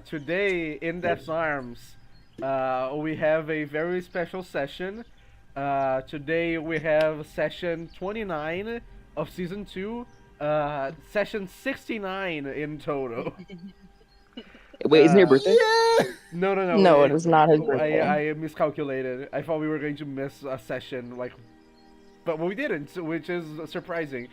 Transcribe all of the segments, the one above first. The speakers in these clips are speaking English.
Today in Death's Arms, we have a very special session. Today we have session 29 of season 2, session 69 in total. Wait, isn't it your birthday? No, no, no. No, it is not his birthday. I miscalculated. I thought we were going to miss a session, but we didn't, which is surprising.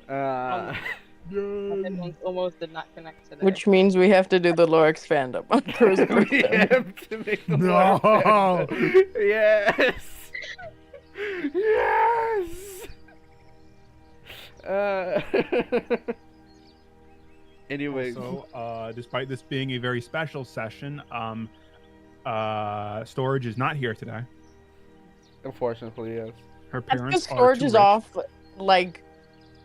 And ones almost did not connect today. Which means we have to do the lore expand up on Crow's We birthday. have to make the No. lore expand. Yes. Yes. Anyways, So, despite this being a very special session, Storage is not here today. unfortunately, yes. Her That's parents because are Storage too is rich. off, like,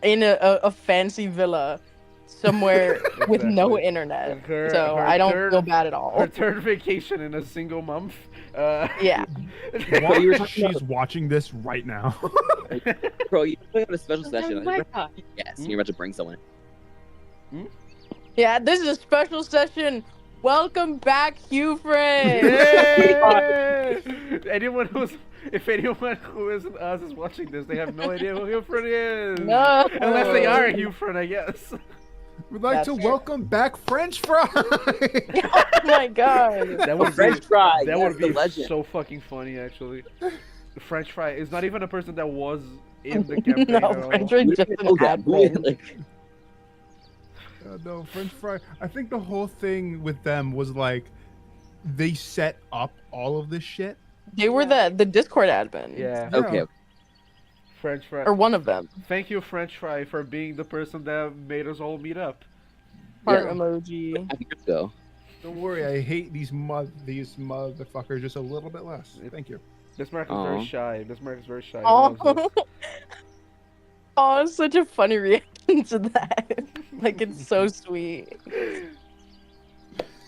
in a fancy villa somewhere with no Exactly. internet. Her- So her I don't third- feel bad at all. Her third vacation in a single month. Yeah. Why you were talking she's watching this right now. Bro, you're putting on a special Oh session. my God. Yes, you're about to bring someone. Yeah, this is a special session. Welcome back, Hugh Frey. Yay! If anyone who isn't us is watching this, they have no idea who Hufred is. No. Unless they are Hufred, I guess. We'd like to That's it. welcome back French Fry. Oh my god. That would French fry. That yes, would the be legend. so fucking funny, actually. The French fry is not even a person that was in the campaign No, at all. French Fry We just didn't an know that. admin. Like, No, French Fry. I think the whole thing with them was like, they set up all of this shit. They were the Discord admin. Yeah, Yeah. okay. French fry. Or one of them. Thank you, French fry, for being the person that made us all meet up. Heart Yeah. emoji. I think let's go. Don't worry, I hate these motherfuckers just a little bit less. Thank you. Bismarck is Aw. very shy. Bismarck is very shy. He Oh. loves it. Oh, it's such a funny reaction to that. Like, it's so sweet.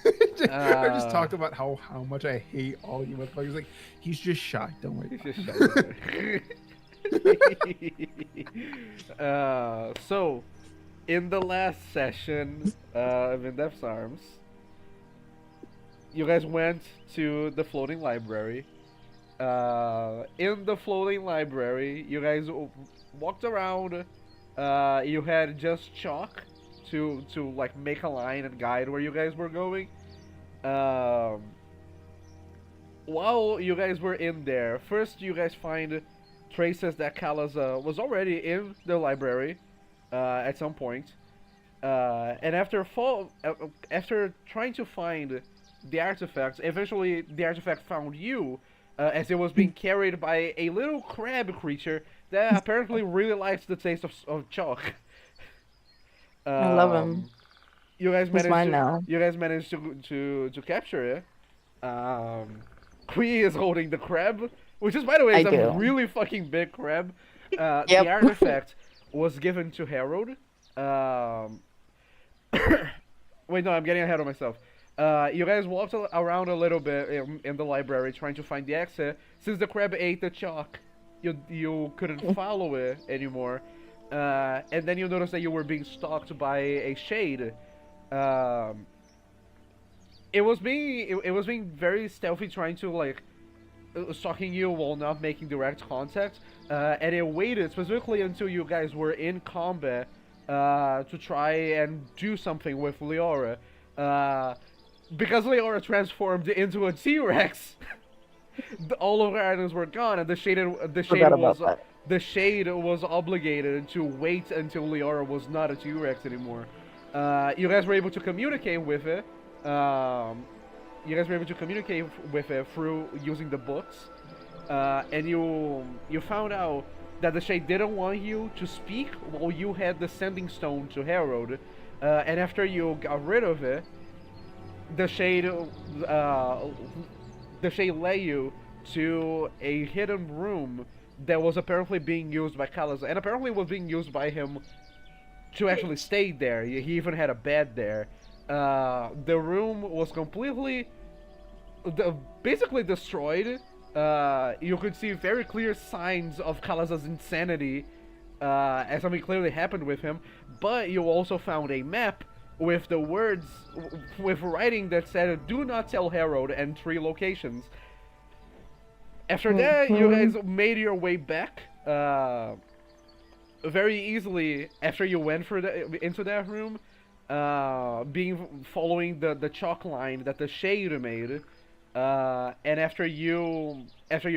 I just talked about how much I hate all you motherfuckers. Like, he's just shy. Don't worry. He's just shy. So, in the last session of In Depth's Arms, you guys went to the floating library. In the floating library, you guys walked around. You had just chalk to like make a line and guide where you guys were going. While you guys were in there, first you guys find traces that Kalaza was already in the library at some point. And after trying to find the artifacts, eventually the artifact found you as it was being carried by a little crab creature that apparently really likes the taste of chalk. I love him. You guys He's managed mine to, now. You guys managed to capture it. Kui is holding the crab, which is, by the way, is I a do. really fucking big crab. Yep. The artifact was given to Harold. Wait, no, I'm getting ahead of myself. You guys walked around a little bit in the library trying to find the exit. Since the crab ate the chalk, you couldn't follow it anymore. And then you noticed that you were being stalked by a shade. It was being very stealthy, trying to like stalking you while not making direct contact. And it waited specifically until you guys were in combat to try and do something with Leora. Because Leora transformed into a T-Rex, all of her items were gone, and the shade was obligated to wait until Leora was not a T-Rex anymore. You guys were able to communicate with it. Through using the books, and you found out that the shade didn't want you to speak while you had the sending stone to Harold. And after you got rid of it, the shade led you to a hidden room that was apparently being used by Kalaza, and apparently was being used by him to actually stay there. He even had a bed there. The room was completely, basically destroyed. You could see very clear signs of Kalaza's insanity, as something clearly happened with him. But you also found a map with the words, with writing that said, "Do not tell Harold," and 3 locations. After that, you guys made your way back very easily. After you went into that room, following the chalk line that the shade made, and after you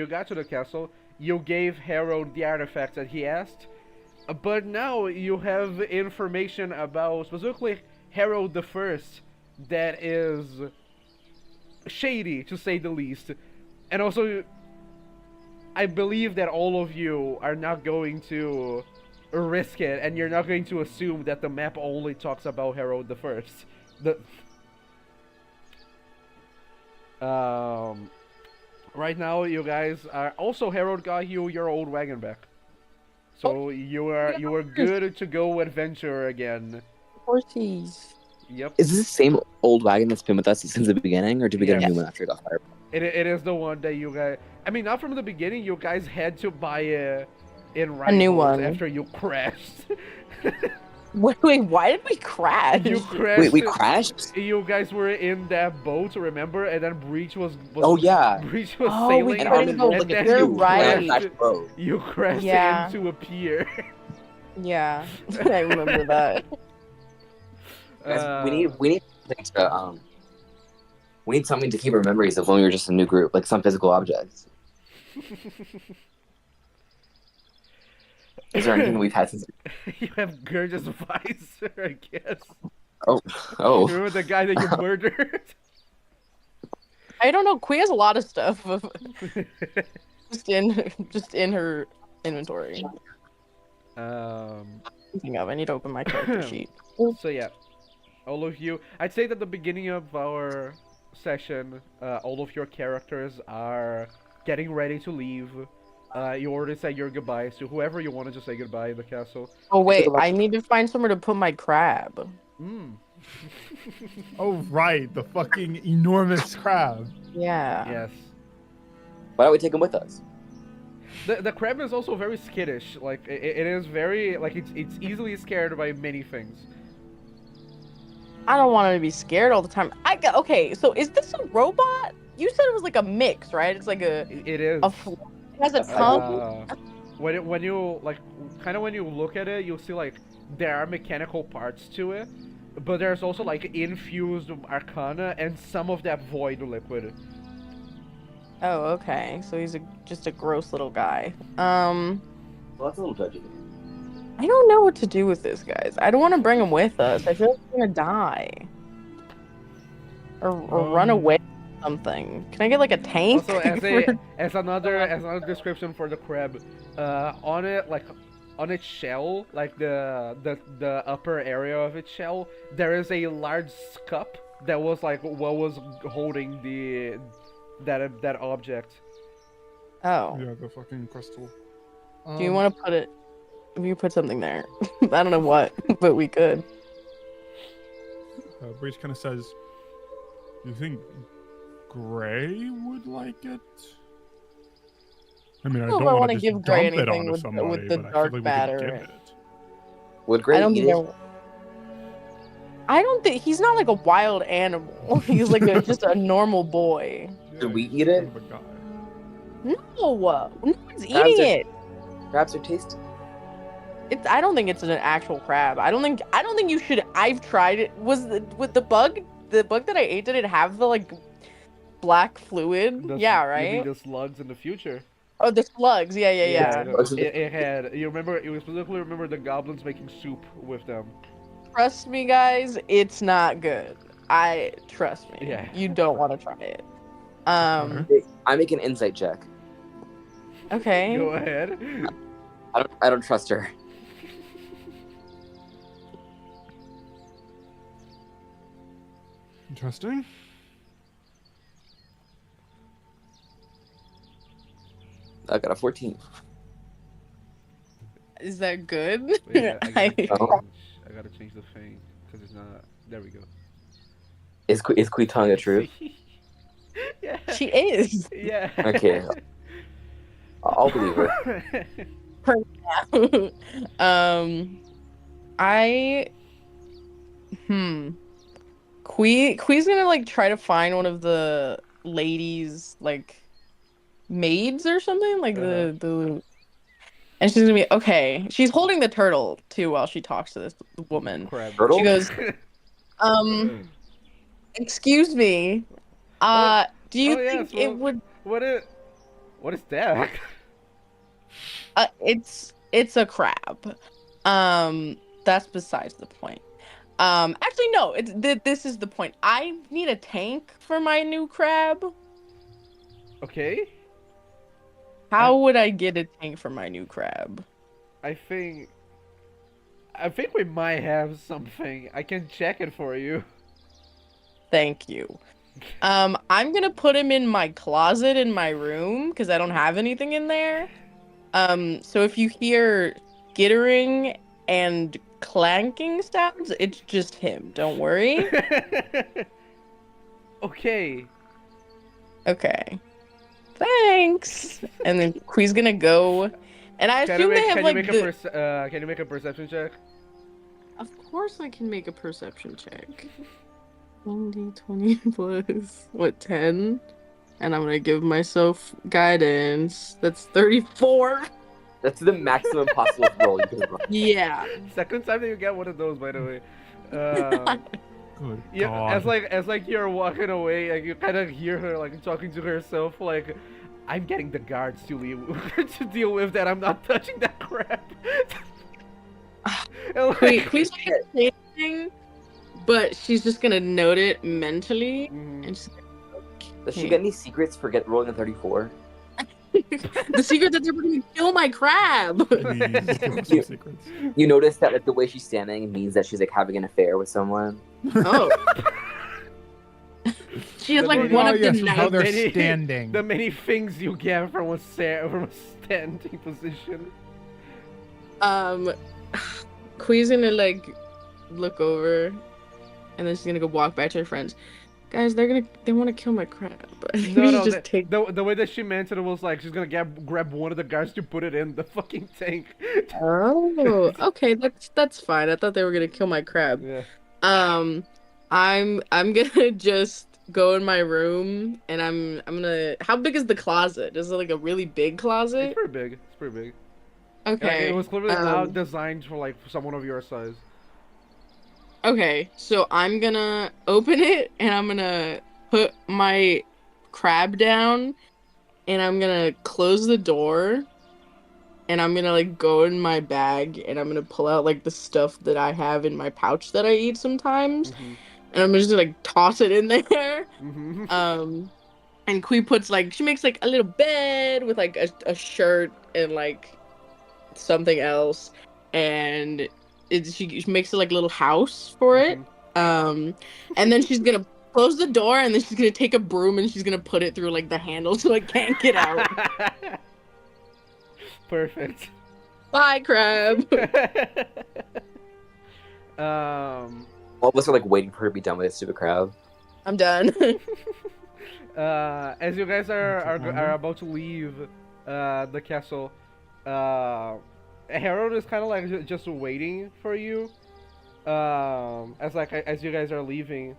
got to the castle, you gave Harold the artifact that he asked. But now you have information about specifically Harold the First that is shady, to say the least. And also, I believe that all of you are not going to risk it, and you're not going to assume that the map only talks about Harold the First. Right now, you guys are also, Harold got you your old wagon back. So you are good to go adventure again. Horsies. Yep. Is this the same old wagon that's been with us since the beginning, or did we get a Yes. new one after it got fired? It is the one that you guys. I mean, not from the beginning. You guys had to buy it in A new Rivals one. after you crashed. Wait, why did we crash? You crashed. Wait, we crashed? You guys were in that boat, remember? And then Breach was Oh, yeah. Breach was Oh, we sailing. couldn't go. and then You're you right. crashed- Boat. You crashed Yeah. into a pier. Yeah, I remember that. Guys, we need something to we need something to keep our memories of when we were just a new group, like some physical objects. Is there anything we've had since? You have Gurgis Visor, I guess. Oh, Remember the guy that you murdered? I don't know. Kui has a lot of stuff just in her inventory. Thinking of, I need to open my character sheet. So yeah, all of you. I'd say that the beginning of our session, all of your characters are getting ready to leave. You already said your goodbyes to whoever you wanted to say goodbye in the castle. Oh wait, I need to find somewhere to put my crab. Oh right, the fucking enormous crab. Yeah. Yes. why don't we take him with us? The crab is also very skittish. Like it is very like it's easily scared by many things. I don't want him to be scared all the time. Okay. So is this a robot? You said it was like a mix, right? It's like It is. It has a tongue. When you like kind of when you look at it, you'll see like there are mechanical parts to it, but there's also like infused arcana and some of that void liquid. Oh, okay. So he's just a gross little guy. Well, that's a little judgy. I don't know what to do with this, guys. I don't want to bring him with us. I feel like he's gonna die. Or run away or something. Can I get like a tank? Also, as another description for the crab, on it like on its shell, like the upper area of its shell, there is a large cup that was like what was holding that object. Oh. Yeah, the fucking crystal. Do you want to put it? If you put something there, I don't know what, but we could. Breach kind of says, "You think Gray would like it?" I mean, I don't don't want wanna to give just Gray dump it anything onto with somebody, the but I dark feel like matter. we could give it. Would Gray I don't eat think. it? I don't think he's not like a wild animal. He's like just a normal boy. Should we eat kind it? of a guy. No one's eating Crabs are- it. Crabs are tasty. I don't think it's an actual crab. I don't think you should. I've tried it. With the bug that I ate, did it have the like black fluid? The- Yeah, You right. mean the slugs in the future? Oh, the slugs. Yeah. It had. You remember? You specifically remember the goblins making soup with them. Trust me, guys. It's not good. Trust me. Yeah. You don't want to try it. I make an insight check. Okay. Go ahead. I don't trust her. Interesting. I got a 14. Is that good? Wait, I gotta change the thing because it's not. There we go. Is Kuitanga true? Yeah. She is. Yeah. Okay. I'll believe her. Quee's gonna like try to find one of the ladies like maids or something like the and she's gonna be okay. She's holding the turtle too while she talks to this woman. Crab. Turtle? She goes, excuse me. Do you think so it would? What is that? It's a crab. That's besides the point. Actually, no. This is the point. I need a tank for my new crab. Okay. How would I get a tank for my new crab? I think we might have something. I can check it for you. Thank you. I'm gonna put him in my closet in my room because I don't have anything in there. So if you hear skittering and clanking sounds, it's just him. Don't worry. Okay. Okay. Thanks. And then Quee's gonna go, and I assume they have like can you make a perception check? Of course I can make a perception check. 20 plus, what, 10? And I'm gonna give myself guidance. That's 34. That's the maximum possible roll you can roll. Yeah. Second time that you get one of those, by the way. Good Yeah, God. as like you're walking away, like you kind of hear her like talking to herself, like, "I'm getting the guards to to deal with that. I'm not touching that crap." And, like, Quee's not gonna say anything, but she's just gonna note it mentally. Mhm. And she's Does she get any secrets for rolling a 34? the secret that they're gonna kill my crab. Please, give us some secrets. You notice that like the way she's standing means that she's like having an affair with someone. Oh. She has like Oh, one of yes, the how night. they're many- standing. the many things you get from a standing position. Quee's gonna like look over, and then she's gonna go walk back to her friends. Guys, they want to kill my crab. We No, should no, just take. the way that she meant it was like she's gonna grab one of the guards to put it in the fucking tank. Oh, okay, that's fine. I thought they were gonna kill my crab. Yeah. I'm gonna just go in my room, and I'm gonna. How big is the closet? Is it like a really big It's closet? pretty big. It's pretty big. Okay. Like, it was clearly um, not designed for like someone of your size. Okay, so I'm gonna open it, and I'm gonna put my crab down, and I'm gonna close the door, and I'm gonna like go in my bag, and I'm gonna pull out like the stuff that I have in my pouch that I eat sometimes, and I'm just gonna like toss it in there. And Quee puts like she makes like a little bed with like a shirt and like something else, and she makes it like a little house for it. And then she's gonna close the door, and then she's gonna take a broom and she's gonna put it through like the handle so it can't get out. Perfect. Bye, crab. All of us are like waiting for her to be done with this stupid crab. I'm done. As you guys are about to leave the castle, Harold is kind of like just waiting for you. As you guys are leaving,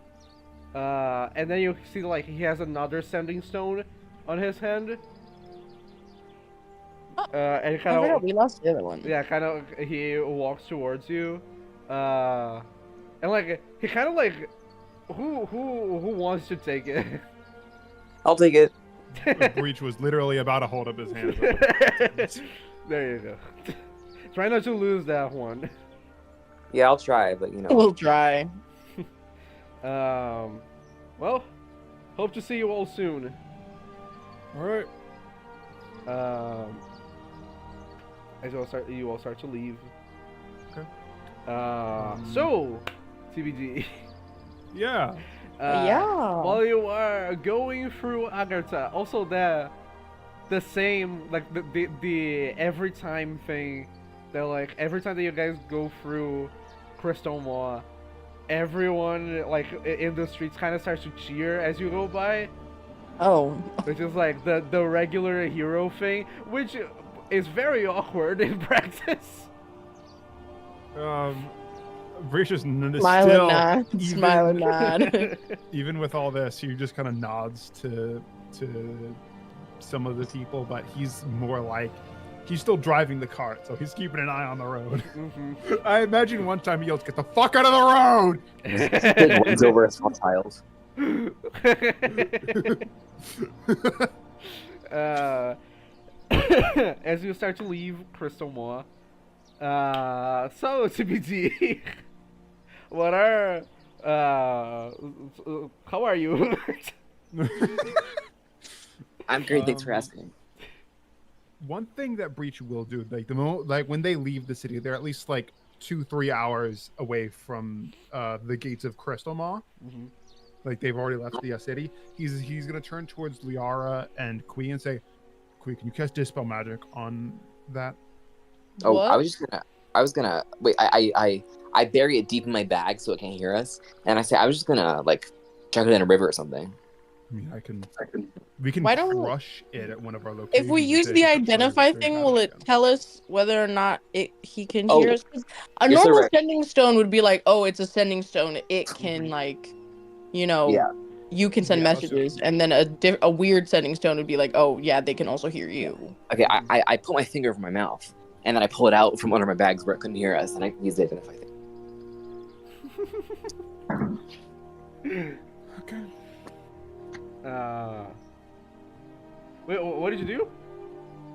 and then you see like he has another sending stone on his hand. And I kind forgot of we lost the other one. yeah, kind of he walks towards you, and like he kind of like who wants to take it? I'll take it. Breach was literally about to hold up his hands. There you go. Try not to lose that one. Yeah, I'll try, but you know. We'll try. Well, hope to see you all soon. All right. As you all start to leave. Okay. So, TBD. Yeah. Yeah. While you are going through Agartha, also the same like the every time thing, that like every time that you guys go through Crystal Maw, everyone like in the streets kind of starts to cheer as you go by, Oh. which is like the regular hero thing, which is very awkward in practice. Breach is Smiling still, nod. even- Smiling nod. even with all this, he just kind of nods to some of the people, but he's more like he's still driving the cart, so he's keeping an eye on the road. Mhm. I imagine one time he yells, "Get the fuck out of the road!" It runs over a small child. uh, as you start to leave Crystal Moor, so TBD, what are how are you? I'm great. Thanks for Um, asking. One thing that Breach will do, like when they leave the city, they're at least like 2-3 hours away from the gates of Crystal Maw. Mhm. Like they've already left the city. He's gonna turn towards Liara and Kui and say, "Kui, can you cast Dispel Magic on that?" Oh, What? I was gonna wait. I bury it deep in my bag so it can't hear us, and I was just gonna like chuck it in a river or something. I mean, we can Why don't- crush it at one of our locations. If we and use say the it's a identify straight thing, back will it again. tell us whether or not he can Oh, hear us? 'Cause a yes, normal sir. sending stone would be like, oh, it's a sending stone. It can like, Yeah. you can send Yeah, that's true. messages, and then a weird sending stone would be like, oh yeah, they can also hear you. Okay, I put my finger over my mouth, and then I pull it out from under my bags where it couldn't hear us, and I can use the identify thing. Okay. Wait, what did you do?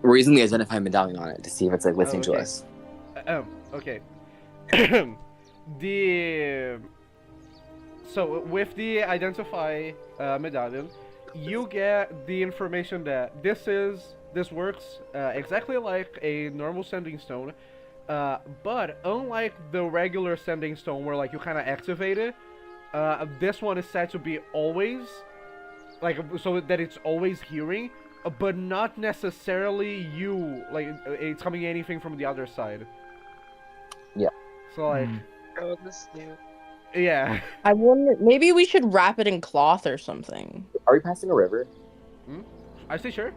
We're using the identify medallion on it to see if it's like listening to okay. us. Okay. the so with the identify medallion, you get the information that this works exactly like a normal sending stone, but unlike the regular sending stone where like you kind of activate it, this one is said to be always like so that it's always hearing, but not necessarily you like it's coming anything from the other side. Yeah. So like Oh, this dude. yeah. I wonder, maybe we should wrap it in cloth or something. Are we passing a river? I say sure.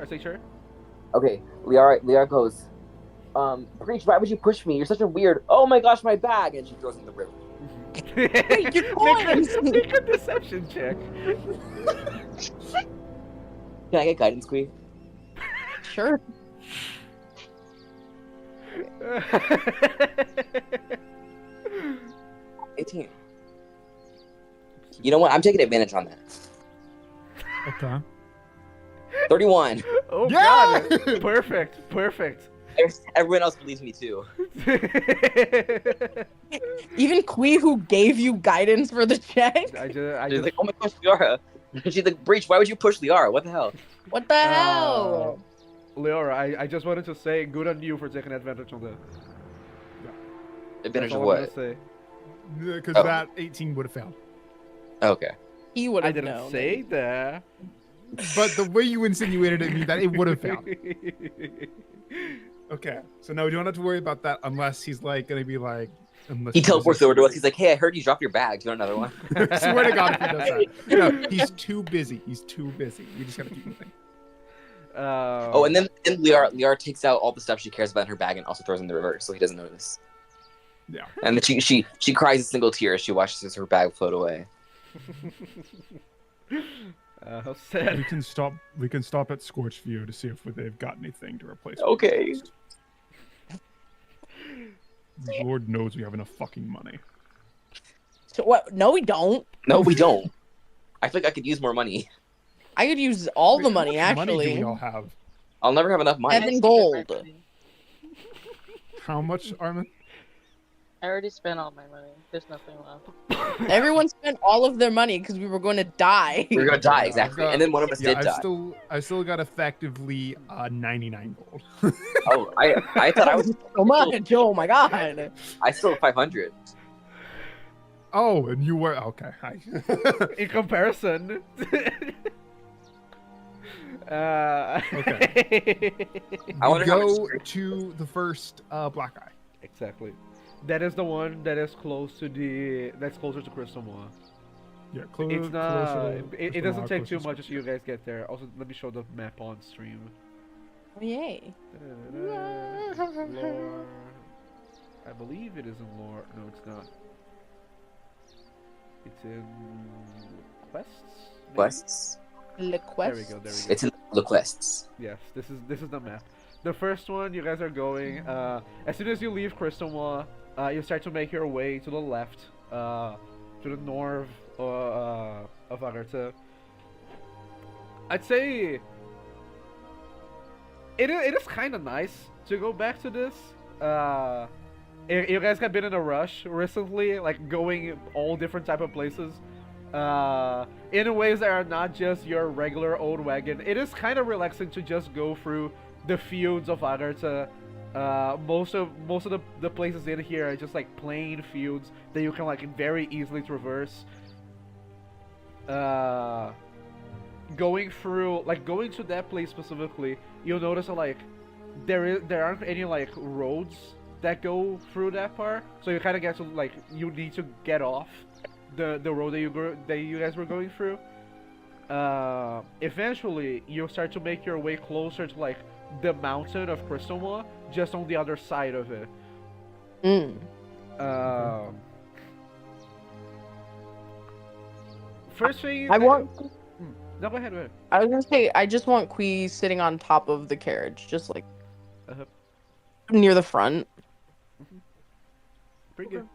Okay, Liara goes, Breach, why would you push me? You're such a weird. Oh my gosh, my bag! And she throws it in the river. Wait, your coins! Make a deception check. Can I get guidance, Queen? Sure. 18. You know what? I'm taking advantage on that. Okay. 31. Oh Yeah! god! Perfect. Everyone else believes me too. Even Kui, who gave you guidance for the check? I She's just like, oh my gosh, Liara. She's like, Breach, why would you push Liara? What the hell? What the hell? Leora, I just wanted to say good on you for taking advantage on that. Advantage That's of all I'm what? gonna say. Because Oh. that 18 would have failed. Okay. He would I have didn't known. say that. But the way you insinuated it means that it would have failed. Okay. So no, you don't have to worry about that unless he's like gonna be like. He teleports over to us. He's like, hey, I heard you dropped your bag. Do you want another one? I swear to God, if he does that. No, he's too busy. We just gotta keep moving. Oh, and then Liara takes out all the stuff she cares about in her bag and also throws it in the river so he doesn't notice. Yeah. And then she cries a single tear as she watches her bag float away. How We sad. can stop at Scorchview to see if they've got anything to replace. Okay. Lord knows we have enough fucking money. So what? No, we don't. No, we don't. I feel like I could use more money. I could use all the Wait, money, how much Money do actually. we all have? I'll never have enough money. Evan I spent Gold. my money. How much, Armin? I already spent all my money. There's nothing left. Everyone spent all of their money because we were going to die. We're gonna die, Yeah, exactly. I've got- And then one of us Yeah, did die. I still got effectively 99 gold. Oh, I thought I was. So much. Oh my god. I still have 500. Oh, and you were okay. Hi. In comparison. Okay. I wonder how go much- to the first black eye. Exactly. That is the one that is closer to Crystal Moor. Yeah, It's not. closer to It Crystal doesn't Maw, take too closer much to as you guys get there. Also, let me show the map on stream. Oh, yay. Lore. I believe it is in lore. No, it's not. It's in quests. maybe? Quests. There we go. There we go. It's in the quests. Yes, this is the map. The first one, you guys are going. As soon as you leave Crystalmaw, you start to make your way to the left, to the north of Agartha. I'd say it is kind of nice to go back to this. You guys have been in a rush recently, like going all different type of places. In ways that are not just your regular old wagon. It is kind of relaxing to just go through the fields of Agartha. Most of the places in here are just like plain fields that you can like very easily traverse. Going to that place specifically, you'll notice that like there aren't any like roads that go through that part, so you kind of get to like you need to get off the road that you guys were going through. Eventually, you'll start to make your way closer to like the mountain of Crystalmaw, just on the other side of it. First thing I want. No, go ahead. I was gonna say I just want Quee sitting on top of the carriage, just like near the front. Pretty good.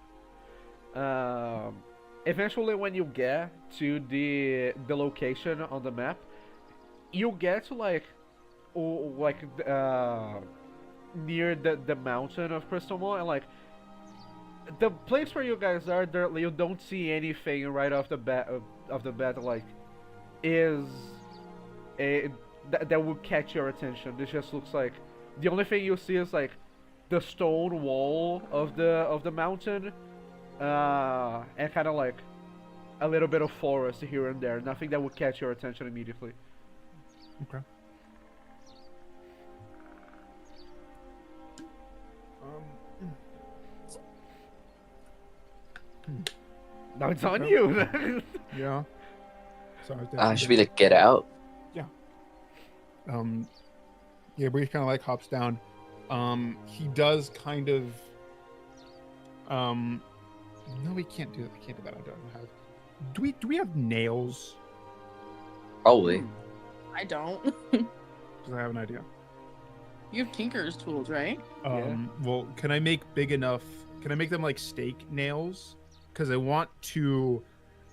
Eventually, when you get to the location on the map, you get to near the mountain of Crystalmaw, and like the place where you guys are, there you don't see anything right off the bat like is that would catch your attention. This just looks like the only thing you see is like the stone wall of the mountain, and kind of like a little bit of forest here and there. Nothing that would catch your attention immediately. Okay. Now it's on you. Yeah. Sorry. Should we like get out? Yeah, Breeze kind of like hops down. He does kind of. No, we can't do that. We can't do that. I don't have. Do we have nails? Probably. I don't. Because I have an idea. You have Tinker's tools, right? Well, can I make big enough? Can I make them like steak nails? Because I want to,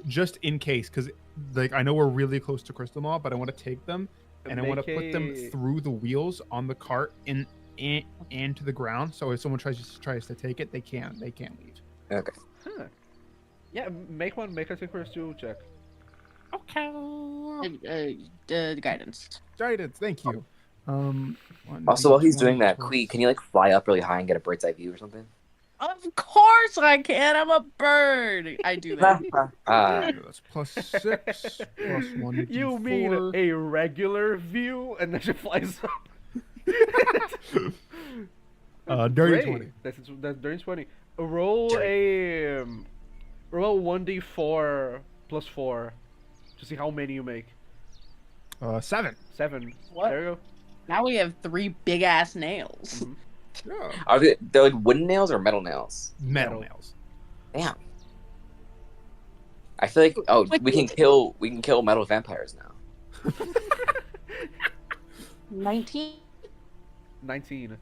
just in case, because like I know we're really close to Crystalmaw, but I want to take them and I want to put them through the wheels on the cart and to the ground. So if someone tries to take it, they can't leave. Okay. Huh. Yeah, make a Tinker's tool check. Okay. Guidance. Guidance, thank you. Also, while he's doing that, Quee, can you like fly up really high and get a bird's eye view or something? Of course I can. I'm a bird. I do that. That's +6 +1. You mean a regular view, and then she flies up. Dirty Great. 20. That's dirty 20. Roll 1d4 + 4 to see how many you make. 7. 7. What? There you go. Now we have 3 big ass nails. Mhm. Yeah. Are they're like wooden nails or metal nails? Metal nails. Damn. I feel like we can kill metal vampires now. 19. 19.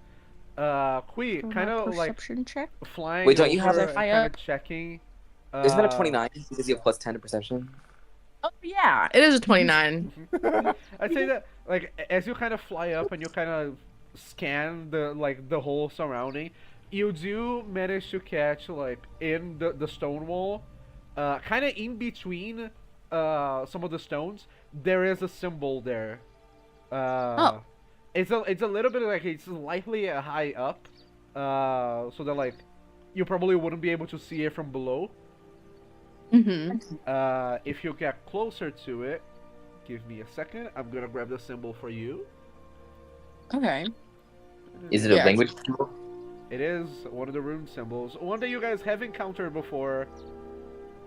Quee, kind of like perception check. flying. Wait, don't you have over that and kind of checking? Isn't that a 29 because you have +10 to perception? Oh yeah, it is a 29. I'd say that like as you kind of fly up and you kind of scan the whole surrounding, you do manage to catch like in the stone wall, kind of in between some of the stones, there is a symbol there. It's a little bit like it's slightly high up, so that like you probably wouldn't be able to see it from below. If you get closer to it, give me a second. I'm gonna grab the symbol for you. Okay. Is it a Yeah. language symbol? It is one of the rune symbols, one that you guys have encountered before.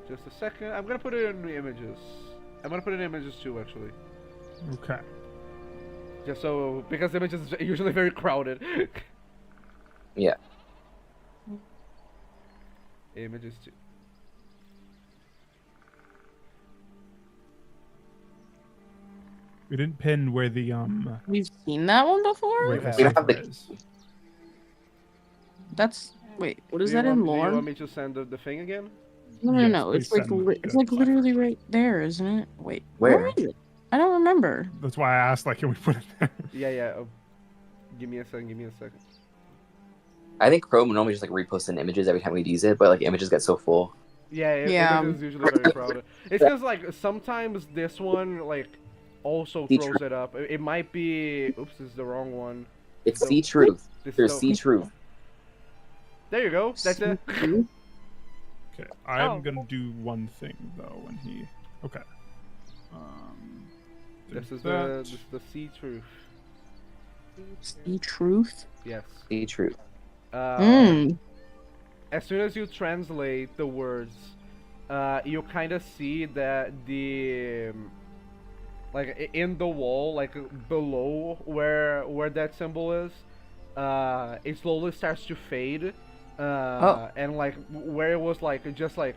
Just a second. I'm gonna put it in the images. I'm gonna put it in images too, actually. Okay. Just so, because images are usually very crowded. Yeah. Images too. We didn't pin where the We've seen that one before. where the We don't have cipher the- is. That's wait. What is Do you that in want- Do you lore? want me to send the thing again? No, no, Yes, no. It's please like send it's the like cipher. literally right there, isn't it? Wait, Where? is it? I don't remember. That's why I asked, like, can we put it there? Yeah. Give me a second. I think Chrome normally just like reposting images every time we use it, but like images get so full. Yeah, it is usually very crowded. It's because like sometimes this one like also See throws it up. It might be. Oops, this is the wrong one. It's see truth. This There's don't- see truth. There you go. That's it. Okay, I'm Oh. gonna do one thing though when he. Okay. This is that. the sea truth. See truth. Yes. See truth. As soon as you translate the words, you kind of see that the like in the wall, like below where that symbol is, it slowly starts to fade. And like where it was like just like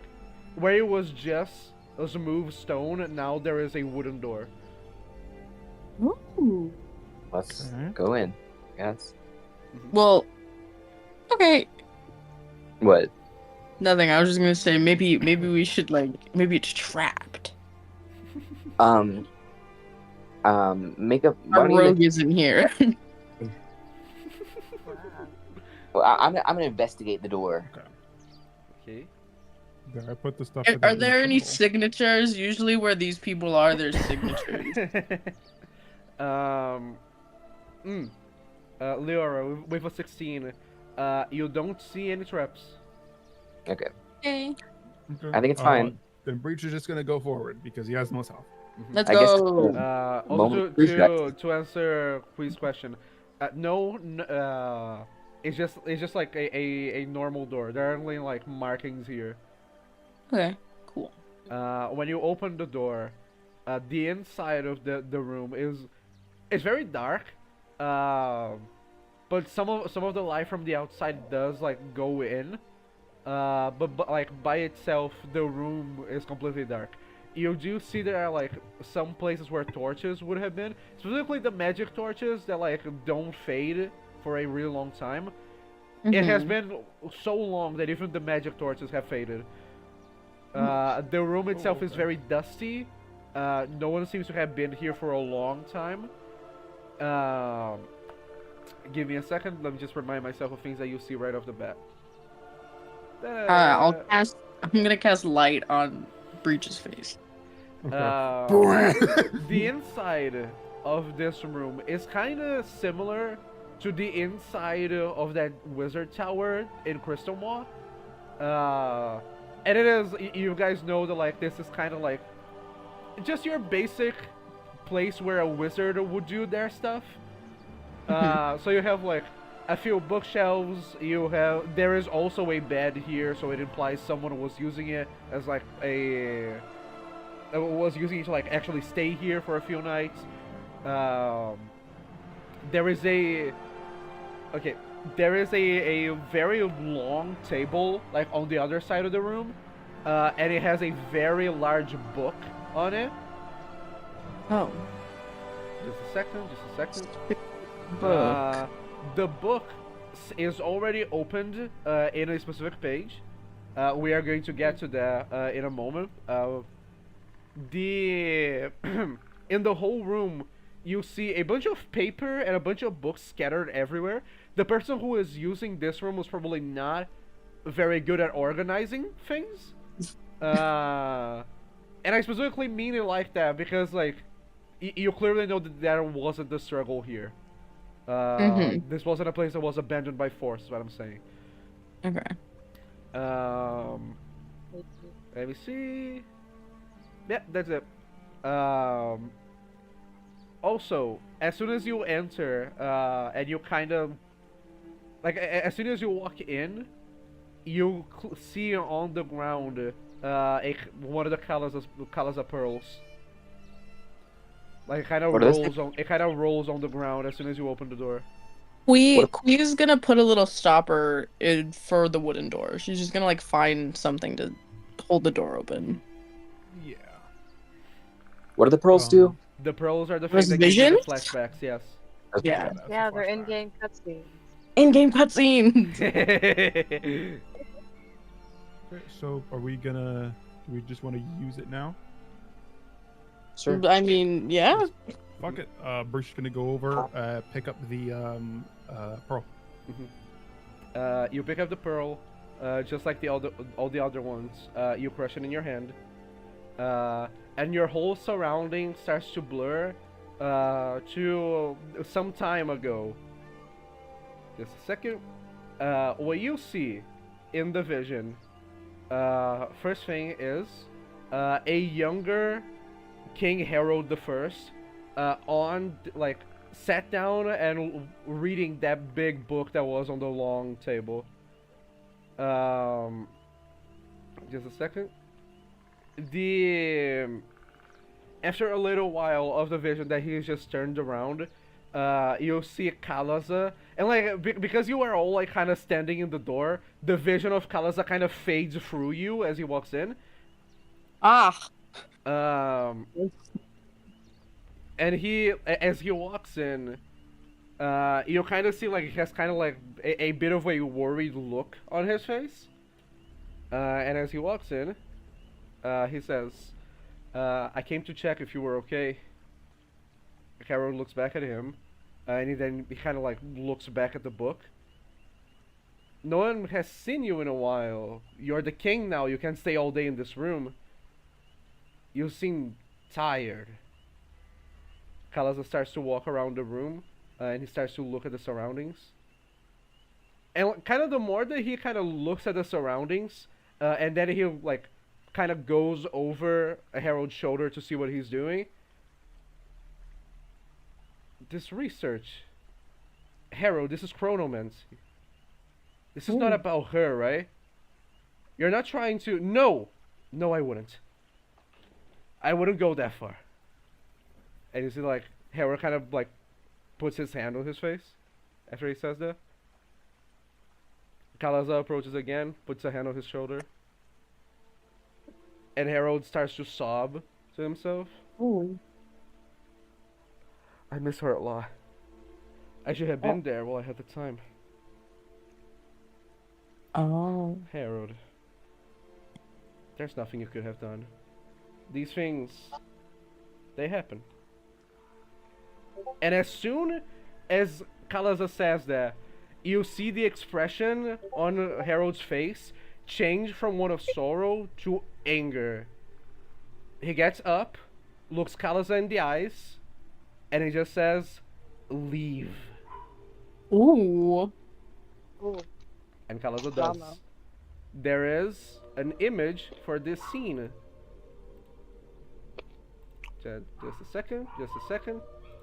where it was just a smooth stone, now there is a wooden door. Ooh. Let's Okay. go in. Yes. Well, okay. What? Nothing. I was just gonna say maybe we should like maybe it's trapped. Make a. why Our don't you rogue isn't here. well, I'm gonna investigate the door. Okay. There, I put the stuff. Are, in the are there any symbol. signatures? Usually, where these people are, there's signatures. Leora, with a 16, you don't see any traps. Okay. Okay. Okay. I think it's fine. Then Breach is just gonna go forward because he has no health. Let's I guess- go. Also, Moment to answer Qui's question, no, it's just like a normal door. There are only like markings here. Okay. Cool. When you open the door, the inside of the room is very dark, but some of the light from the outside does like go in, but like by itself the room is completely dark. You do see there are like some places where torches would have been, specifically the magic torches that like don't fade for a really long time. It has Mhm. been so long that even the magic torches have faded. The room itself is very dusty. No one seems to have been here for a long time. Give me a second. Let me just remind myself of things that you see right off the bat. I'm gonna cast light on Breach's face. Okay. The inside of this room is kind of similar to the inside of that wizard tower in Crystal Maw. And it is, you guys know that like this is kind of like just your basic place where a wizard would do their stuff. So you have like a few bookshelves. There is also a bed here, so it implies someone was using it as like was using it to like actually stay here for a few nights. There is a very long table like on the other side of the room, and it has a very large book on it. Oh. Just a second. Book. The book is already opened in a specific page. We are going to get to that in a moment. In the whole room, you see a bunch of paper and a bunch of books scattered everywhere. The person who is using this room was probably not very good at organizing things. And I specifically mean it like that because, like, you clearly know that there wasn't the struggle here. This wasn't a place that was abandoned by force, is what I'm saying. Okay. Let me see. Yeah, that's it. Also, as soon as you enter, and you kind of like, as soon as you walk in, you see on the ground one of the Kalaza pearls. Like it kind of What is rolls on. It kind of rolls on the ground as soon as you open the door. Qui is gonna put a little stopper in for the wooden door. She's just gonna like find something to hold the door open. Yeah. What do the pearls do? The pearls are the Was thing that gives you the visions? flashbacks. Yes. Okay. Yeah. That's a Yeah, they're flashback. in-game cutscenes. In-game cutscene. Okay, so are we gonna? Do we just want to use it now? Sure. I mean, yeah. Fuck it. Bruce is gonna go over, pick up the pearl. You pick up the pearl, just like all the other ones. You crush it in your hand, and your whole surrounding starts to blur to some time ago. Just a second. What you see in the vision, first thing is a younger King Harold the First, sat down and reading that big book that was on the long table. Just a second. After a little while of the vision that he's just turned around, you'll see Kalaza, and because you are all kind of standing in the door, the vision of Kalaza kind of fades through you as he walks in. Ah. And as he walks in, you'll kind of see he has kind of a bit of a worried look on his face. And as he walks in, he says, I came to check if you were okay. Harold looks back at him, and he kind of looks back at the book. No one has seen you in a while. You're the king now. You can't stay all day in this room. You seem tired. Kalaza starts to walk around the room, and he starts to look at the surroundings. And kind of the more that he kind of looks at the surroundings, and then he kind of goes over Harold's shoulder to see what he's doing. This research, Harold, this is chronomancy. This is not about her, right? You're not trying to. No, I wouldn't. I wouldn't go that far. And you see, Harold kind of, puts his hand on his face after he says that. Kalaza approaches again, puts a hand on his shoulder. And Harold starts to sob to himself. Ooh. I miss her a lot. I should have been there while I had the time. Oh. Harold. There's nothing you could have done. These things, they happen. And as soon as Kalaza says that, you see the expression on Harold's face change from one of sorrow to anger. He gets up, looks Kalaza in the eyes, and he just says, "Leave." Ooh. Ooh. And Kalaza does. Drama. There is an image for this scene. Just a second.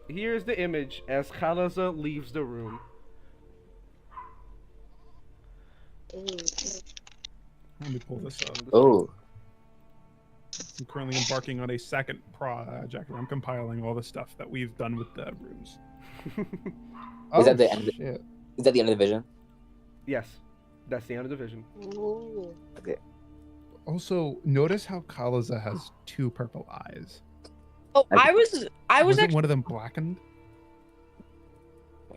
Here's the image as Kalaza leaves the room. Ooh. Let me pull this up. Oh. I'm currently embarking on a second project where I'm compiling all the stuff that we've done with the rooms. Is that the end? shit. Is that the end of the vision? Yes, that's the end of the vision. Ooh. Okay. Also, notice how Kalaza has two purple eyes. Oh, I was Wasn't actually. one of them blackened?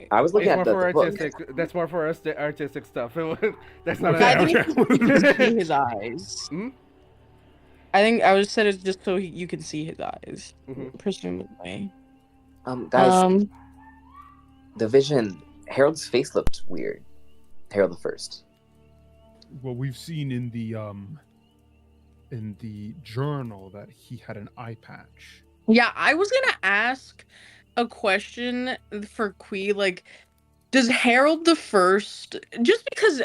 I was looking It's at more the for book. artistic. That's more for us, the artistic stuff. That's not. Okay, I an think okay. you can see his eyes. Hmm? I think I was said it just so you can see his eyes, Mhm. presumably. Guys, the vision. Harold's face looked weird. Harold the First. Well, we've seen in the journal that he had an eye patch. Yeah, I was gonna ask a question for Qui. Does Harold the First, just because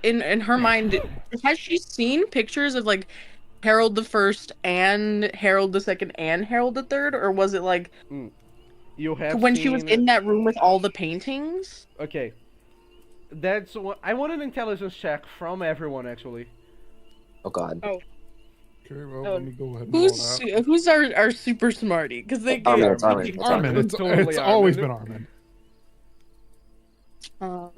in her mind, has she seen pictures of Harold the First and Harold the Second and Harold the Third, or was it You have when she was seen- in that room with all the paintings? Okay. That's what I want an intelligence check from everyone actually. Oh God. Oh. Okay, well, Oh. let me go ahead and roll that. Who's our super smarty? Because they Armin, it's Armin, it's Armin, it's Totally always Armin. been Armin.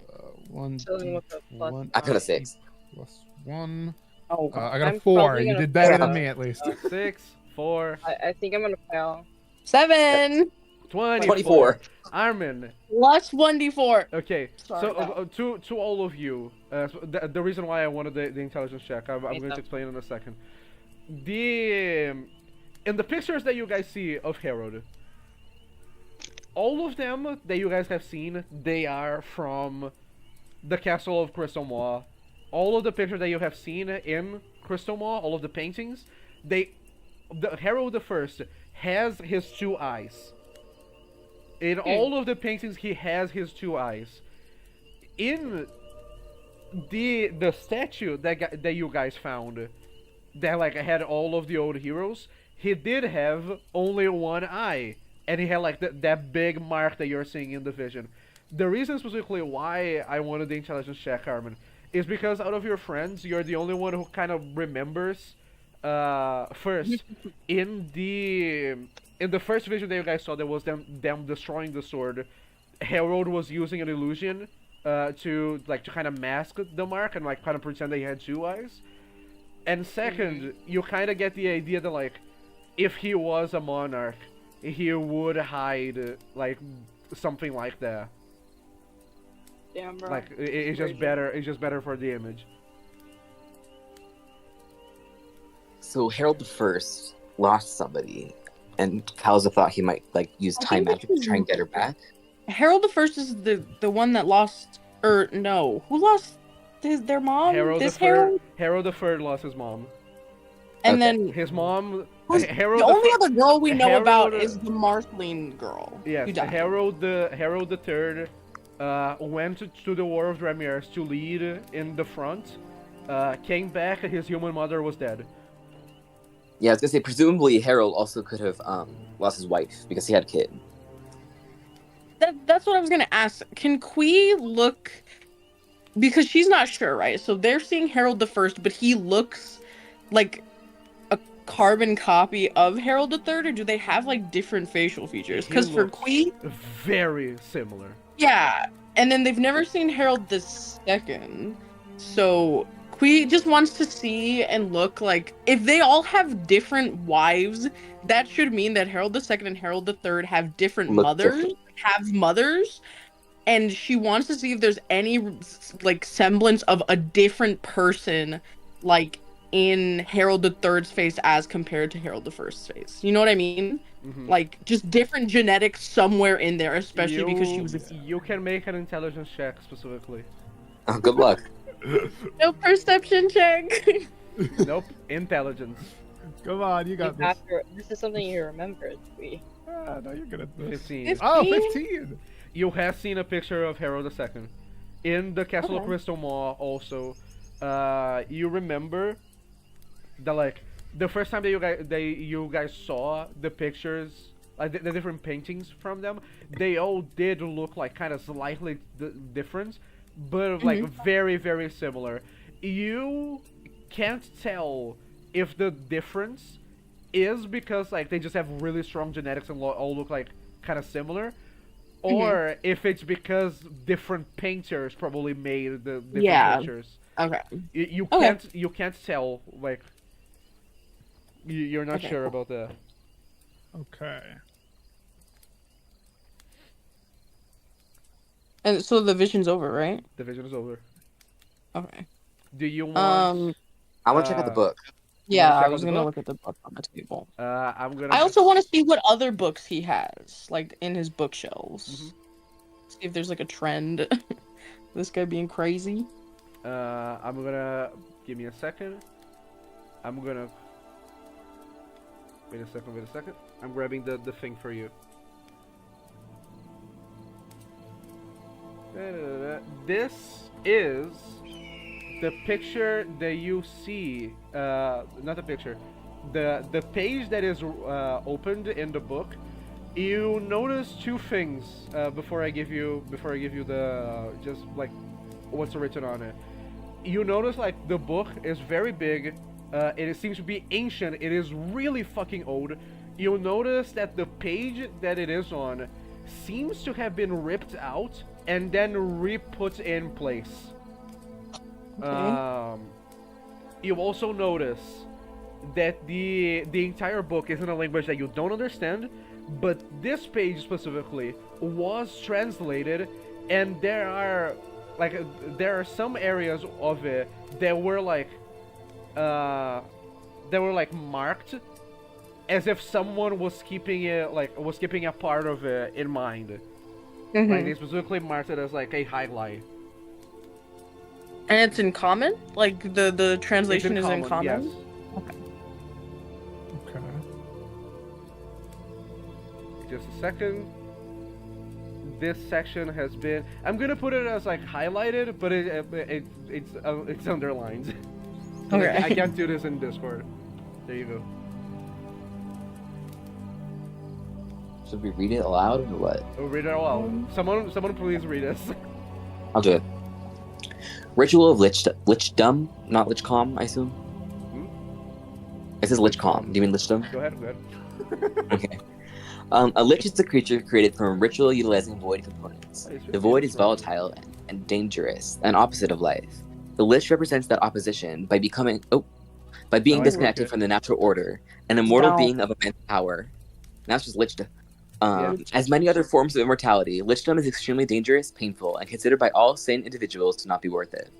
One, Chilling with a plus one, I got a 6. plus one. Oh, I got a I'm 4. probably You gonna did better fail. than me, at least. 6, 4. I think I'm gonna fail. 7 24. Armin. plus 1d4. Okay, Sorry, so no. to all of you, so the reason why I wanted the intelligence check, I'm Makes going to sense. explain in a second. In the pictures that you guys see of Harold, all of them that you guys have seen, they are from the Castle of Crystal Maw. All of the pictures that you have seen in Crystal Maw, all of the paintings, Harold the First has his 2 eyes. In all of the paintings, he has his 2 eyes. In the statue that you guys found, that like had all of the old heroes, he did have only 1 eye, and he had like that big mark that you're seeing in the vision. The reason specifically why I wanted the intelligence check, Armin, is because out of your friends, you're the only one who kind of remembers. First, in the first vision that you guys saw, there was them destroying the sword. Harold was using an illusion to kind of mask the mark and like kind of pretend that he had 2 eyes. And second, you kind of get the idea that like if he was a monarch, he would hide like something like that. Damn, bro. Like it's just Crazy. better. It's just better for the image. So Harold the First lost somebody, and Kalza thought he might like use I time think magic to try and get her back. Harold the First is the one that lost, or no, who lost their mom? Harold This the Third. Harold, Harold the Third lost his mom. and Okay. then His mom. who's, Harold the only Fir- other girl we know Harold- about is the Marceline girl. Yes, who died. Harold the Third went to the War of Dremiers to lead in the front. Came back, his human mother was dead. Yeah, I was gonna say presumably Harold also could have lost his wife because he had a kid. That's what I was gonna ask. Can Kui look? Because she's not sure, right? So they're seeing Harold the First, but he looks like a carbon copy of Harold the Third, or do they have like different facial features? He Because for looks Kui, very similar. yeah, and then they've never seen Harold the Second, so Kui just wants to see and look like if they all have different wives, that should mean that Harold the Second and Harold the Third have different Look mothers, different. have mothers, and she wants to see if there's any like semblance of a different person, like in Harold the Third's face as compared to Harold the First's face. You know what I mean? Mhm. Like just different genetics somewhere in there, especially because she was a You can make an intelligence check specifically. Oh, good luck. no perception check. Nope, intelligence. Come on, you got this. This is something you remembered. No, you're good at this. 15. Oh, 15? 15! You have seen a picture of Harold II. In the Castle of Okay. Crystal Maw also, you remember that like the first time that you guys saw the pictures, like the different paintings from them, they all did look like kind of slightly different, but like very, very similar. You can't tell if the difference is because like they just have really strong genetics and all look like kind of similar, or if it's because different painters probably made the different Yeah. pictures. Okay. You Okay. can't tell, like you're not Okay, sure cool. about that. Okay. And so the vision's over, right? The vision is over. Okay. Do you want? I want to check out the book. Yeah, check I out was the gonna book? look at the book on the table. I'm gonna. I also want to see what other books he has, like in his bookshelves. See if there's like a trend. This guy being crazy. I'm gonna give me a second. I'm gonna. Wait a second. I'm grabbing the thing for you. This is the picture that you see. Not the picture. The page that is opened in the book. You notice 2 things before I give you the just like what's written on it. You notice like the book is very big. It seems to be ancient. It is really fucking old. You'll notice that the page that it is on seems to have been ripped out and then re-put in place. Okay. You also notice that the entire book is in a language that you don't understand, but this page specifically was translated, and there are some areas of it that were marked as if someone was keeping a part of it in mind. Like they specifically marked it as like a highlight. And it's in common? Like the translation is in common? Yes. Okay. Okay. Just a second. This section has been. I'm gonna put it as like highlighted, but it's underlined. Okay. I can't do this in Discord. There you go. Should we read it aloud or what? Oh, read it all out. Someone please read this. I'll do it. Ritual of Lichdom, not Lichcom, I assume. It says Lichcom. Do you mean Lichdom? Go ahead. Okay. A lich is a creature created from a ritual utilizing void components. The void is volatile and dangerous, an opposite of life. The lich represents that opposition by being disconnected from the natural order, an immortal being of immense power. That's just liched. As many other forms of immortality, lichdom is extremely dangerous, painful, and considered by all sane individuals to not be worth it.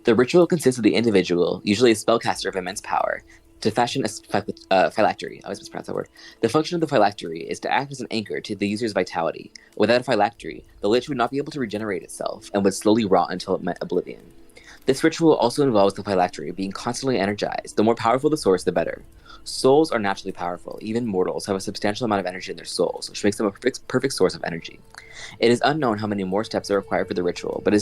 The ritual consists of the individual, usually a spellcaster of immense power, to fashion a phylactery. I always mispronounce that word. The function of the phylactery is to act as an anchor to the user's vitality. Without a phylactery, the lich would not be able to regenerate itself and would slowly rot until it met oblivion. This ritual also involves the phylactery being constantly energized. The more powerful the source, the better. Souls are naturally powerful. Even mortals have a substantial amount of energy in their souls, which makes them a perfect source of energy. It is unknown how many more steps are required for the ritual, but it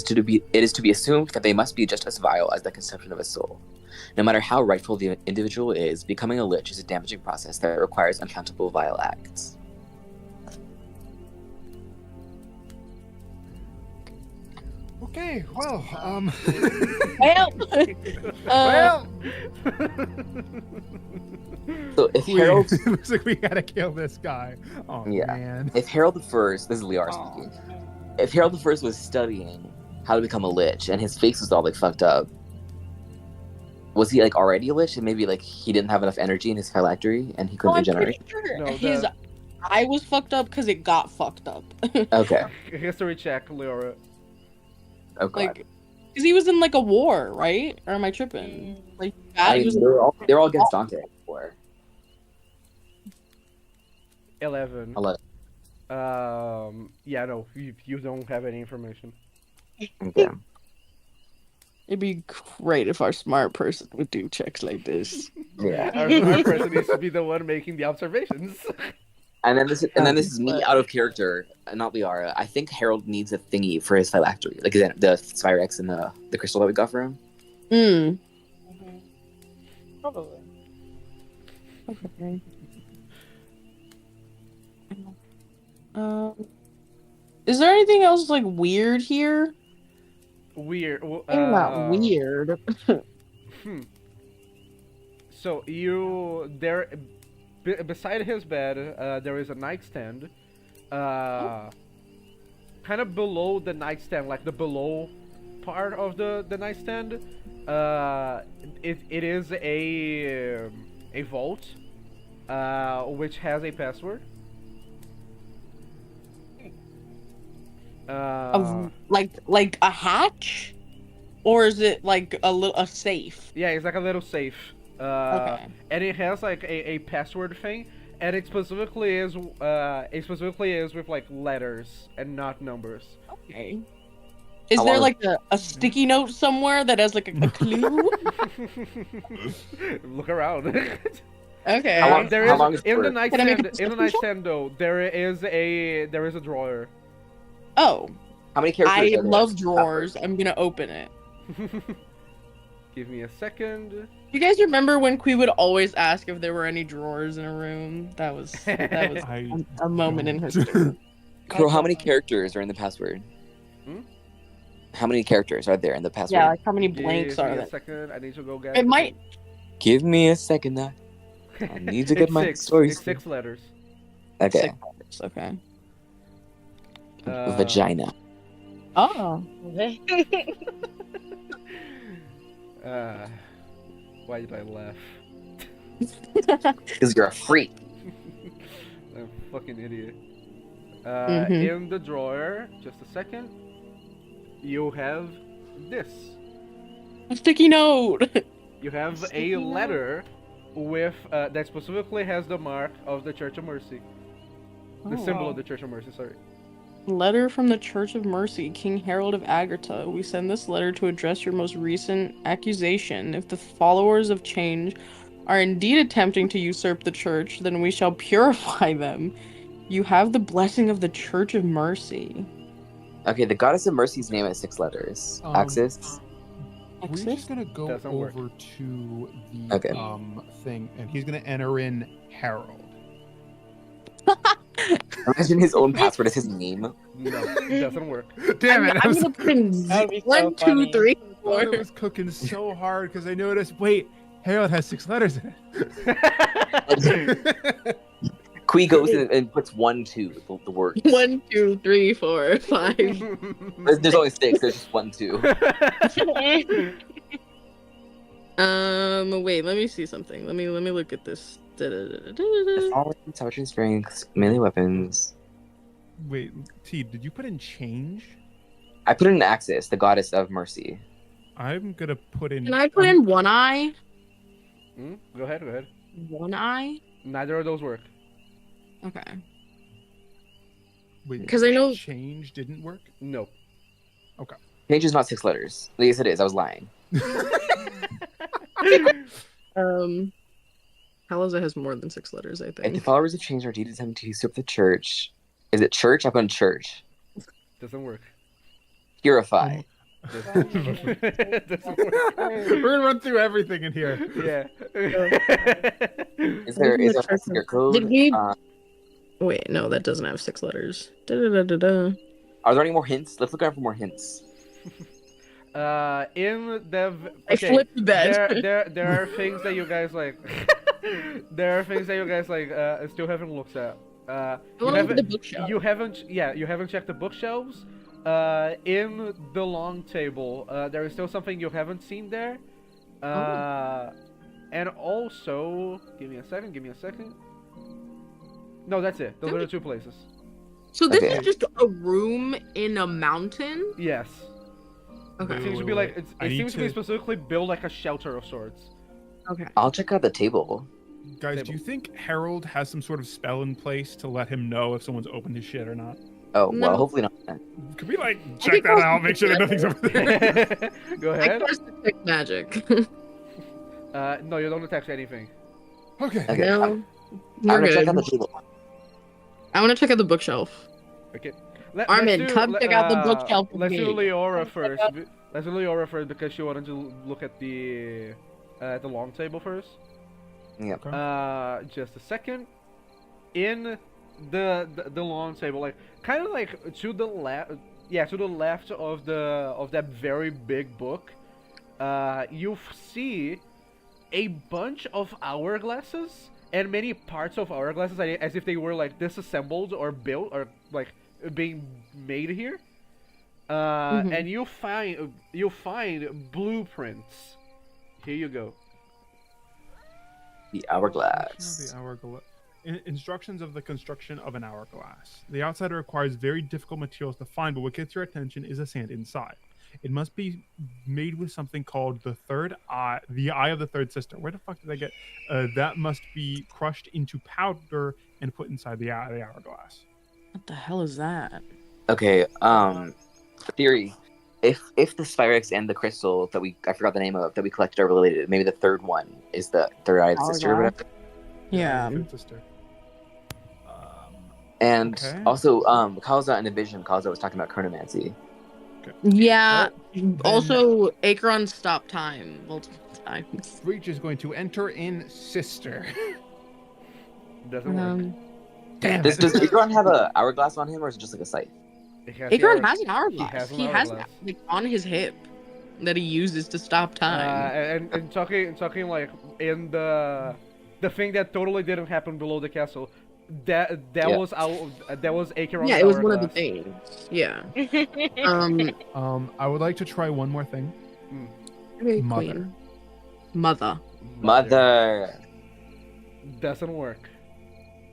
is to be assumed that they must be just as vile as the conception of a soul. No matter how rightful the individual is, becoming a lich is a damaging process that requires uncountable vile acts. Okay, well, Well, So if Harold, looks like we gotta kill this guy. Oh Yeah. man. if Harold the First, this is Liara speaking. If Harold the First was studying how to become a lich and his face was all like fucked up, was he like already a lich and maybe like he didn't have enough energy in his phylactery and he couldn't I'm regenerate? pretty sure No, his eye was fucked up because it got fucked up. Okay. History check, Leora. Oh god. Like, because he was in like a war, right? Or am I tripping? Like, I he mean, was they're all against Dante. Or 11. 11. Yeah, no, you don't have any information. Okay. It'd be great if our smart person would do checks like this. Yeah. Our person needs to be the one making the observations. And then this is me out of character, not Liara. I think Harold needs a thingy for his phylactery, like the Spyrex and the crystal that we got for him. Mm. Probably. Okay. Is there anything else like weird here? Weird. Not weird. So beside his bed, there is a nightstand. Kind of below the nightstand, like the below part of the nightstand. It is a vault, which has a password. Like a hatch, or is it like a safe? Yeah, it's like a little safe. Okay. And it has like a password thing, and it specifically is with like letters and not numbers. Okay. Is there like a sticky note somewhere that has like a clue? Look around. Okay. How long- There how is long is in the it? Can I make a nightstand. In the perception check? nightstand, though, there is a drawer. Oh, How many characters? I are there? love drawers. I'm gonna open it. Give me a second. You guys remember when Qui would always ask if there were any drawers in a room? That was I a moment in don't. history. Crow, how many characters are in the password? Hmm? How many characters are there in the password? Yeah, like how many Give blanks me are a there? second. I need to go get. It might. Give me a second. I need to get It's my six. stories. It's 6 letters. Okay. Six. Okay. Vagina. Oh. Why did I laugh? Because you're a freak. I'm a fucking idiot. Mhm. In the drawer, just a second, you have this. A sticky note. You have Sticky a note? letter with that specifically has the mark of the Church of Mercy. The Oh, symbol wow. of the Church of Mercy, sorry. Letter from the Church of Mercy, King Harold of Agartha. We send this letter to address your most recent accusation. If the followers of change are indeed attempting to usurp the church, then we shall purify them. You have the blessing of the Church of Mercy. Okay, the goddess of mercy's name has 6 letters. Axis. We're Axis? just gonna go Doesn't work. over to the Okay. thing, and he's gonna enter in Harold. Imagine his own password is his name. No, it doesn't work. Damn it! I'm gonna put in That would be so 1, 2, funny. 3, I thought 4. it was cooking so hard because I noticed. Wait, Harold has 6 letters in it. Kui goes in and puts 1, 2, the word. 1, 2, 3, 4, 5. There's only 6, there's just 1, 2. Wait, let me see something. Let me look at this. The following intelligence strengths, melee weapons. Wait, T, did you put in change? I put in Axis, the goddess of mercy. I'm gonna put in. Can I put in one eye? Go ahead, go ahead. One eye? Neither of those work. Okay. Wait, 'Cause I know- change didn't work. No. Change is not 6 letters. Yes, it is. I was lying. Halaza has more than 6 letters, I If the think. followers of change are indeed attempting to usurp the church, is it church? I put in church. Doesn't work. Purify. Doesn't work. We're gonna run through everything in here. Yeah. Is there a secret code? Did we- Uh, Wait, no, that doesn't have 6 letters. Da-da-da-da-da. are there any more hints? Let's look around for more hints. In the I flipped the bed. there are things that you guys like. There are things that you guys like still haven't looked at. I You wanna look at the haven't- bookshelf. You haven't checked the bookshelves. In the long table, there is still something you haven't seen there. And also, give me a second. No, that's it. Those are the 2 places. So this Okay. is just a room in a mountain? Yes. Okay. It seems to be like I it need seems to be to- specifically built like a shelter of sorts. Okay. I'll check out the table. Guys, Table. do you think Harold has some sort of spell in place to let him know if someone's opened his shit or not? Oh, No. well, hopefully not. Could we like think check that I'll- out? Make sure that nothing's over there. Go I ahead. cast detect magic. No, you don't detect anything. Okay. Okay. No. I'm We're gonna check good. out the table. I want to check out the bookshelf. Okay. Armin, come check out the bookshelf with Let's do me. Leora first. Let's do Leora first because she wanted to look at the long table first. Yeah. Just a second. In the long table, like kind of like to the left, to the left of that very big book, you see a bunch of hourglasses and many parts of hourglasses as if they were like disassembled or built or like being made here. And you find blueprints. Here you go. The hourglass. The hourglass. Instructions of the construction of an hourglass. The outside requires very difficult materials to find, but what gets your attention is the sand inside. It must be made with something called the third eye, the eye of the third sister. Where the fuck did I get? That must be crushed into powder and put inside the hourglass. What the hell is that? Okay. Theory. If the Sphyrex and the crystal that I forgot the name of that we collected are related, maybe the third one is the third eye of the sister or Hourglass? whatever. Yeah. Third sister. And Okay. also, Kalza and the Vision. Kalza was talking about chronomancy. Yeah. Then Also, Acheron stopped time multiple times. Breach is going to enter in sister. Doesn't work. Damn Does Igron have a hourglass on him, or is it just like a scythe? He has the Acheron hour- has an hourglass. has an He has hourglass. that like, on his hip that he uses to stop time. And talking like in the thing that totally didn't happen below the castle. That Yeah. was Acheron's Yeah, it was one of the hourglass. things. Yeah. I would like to try one more thing. Okay, Mother. Queen. Mother. Mother. Doesn't work.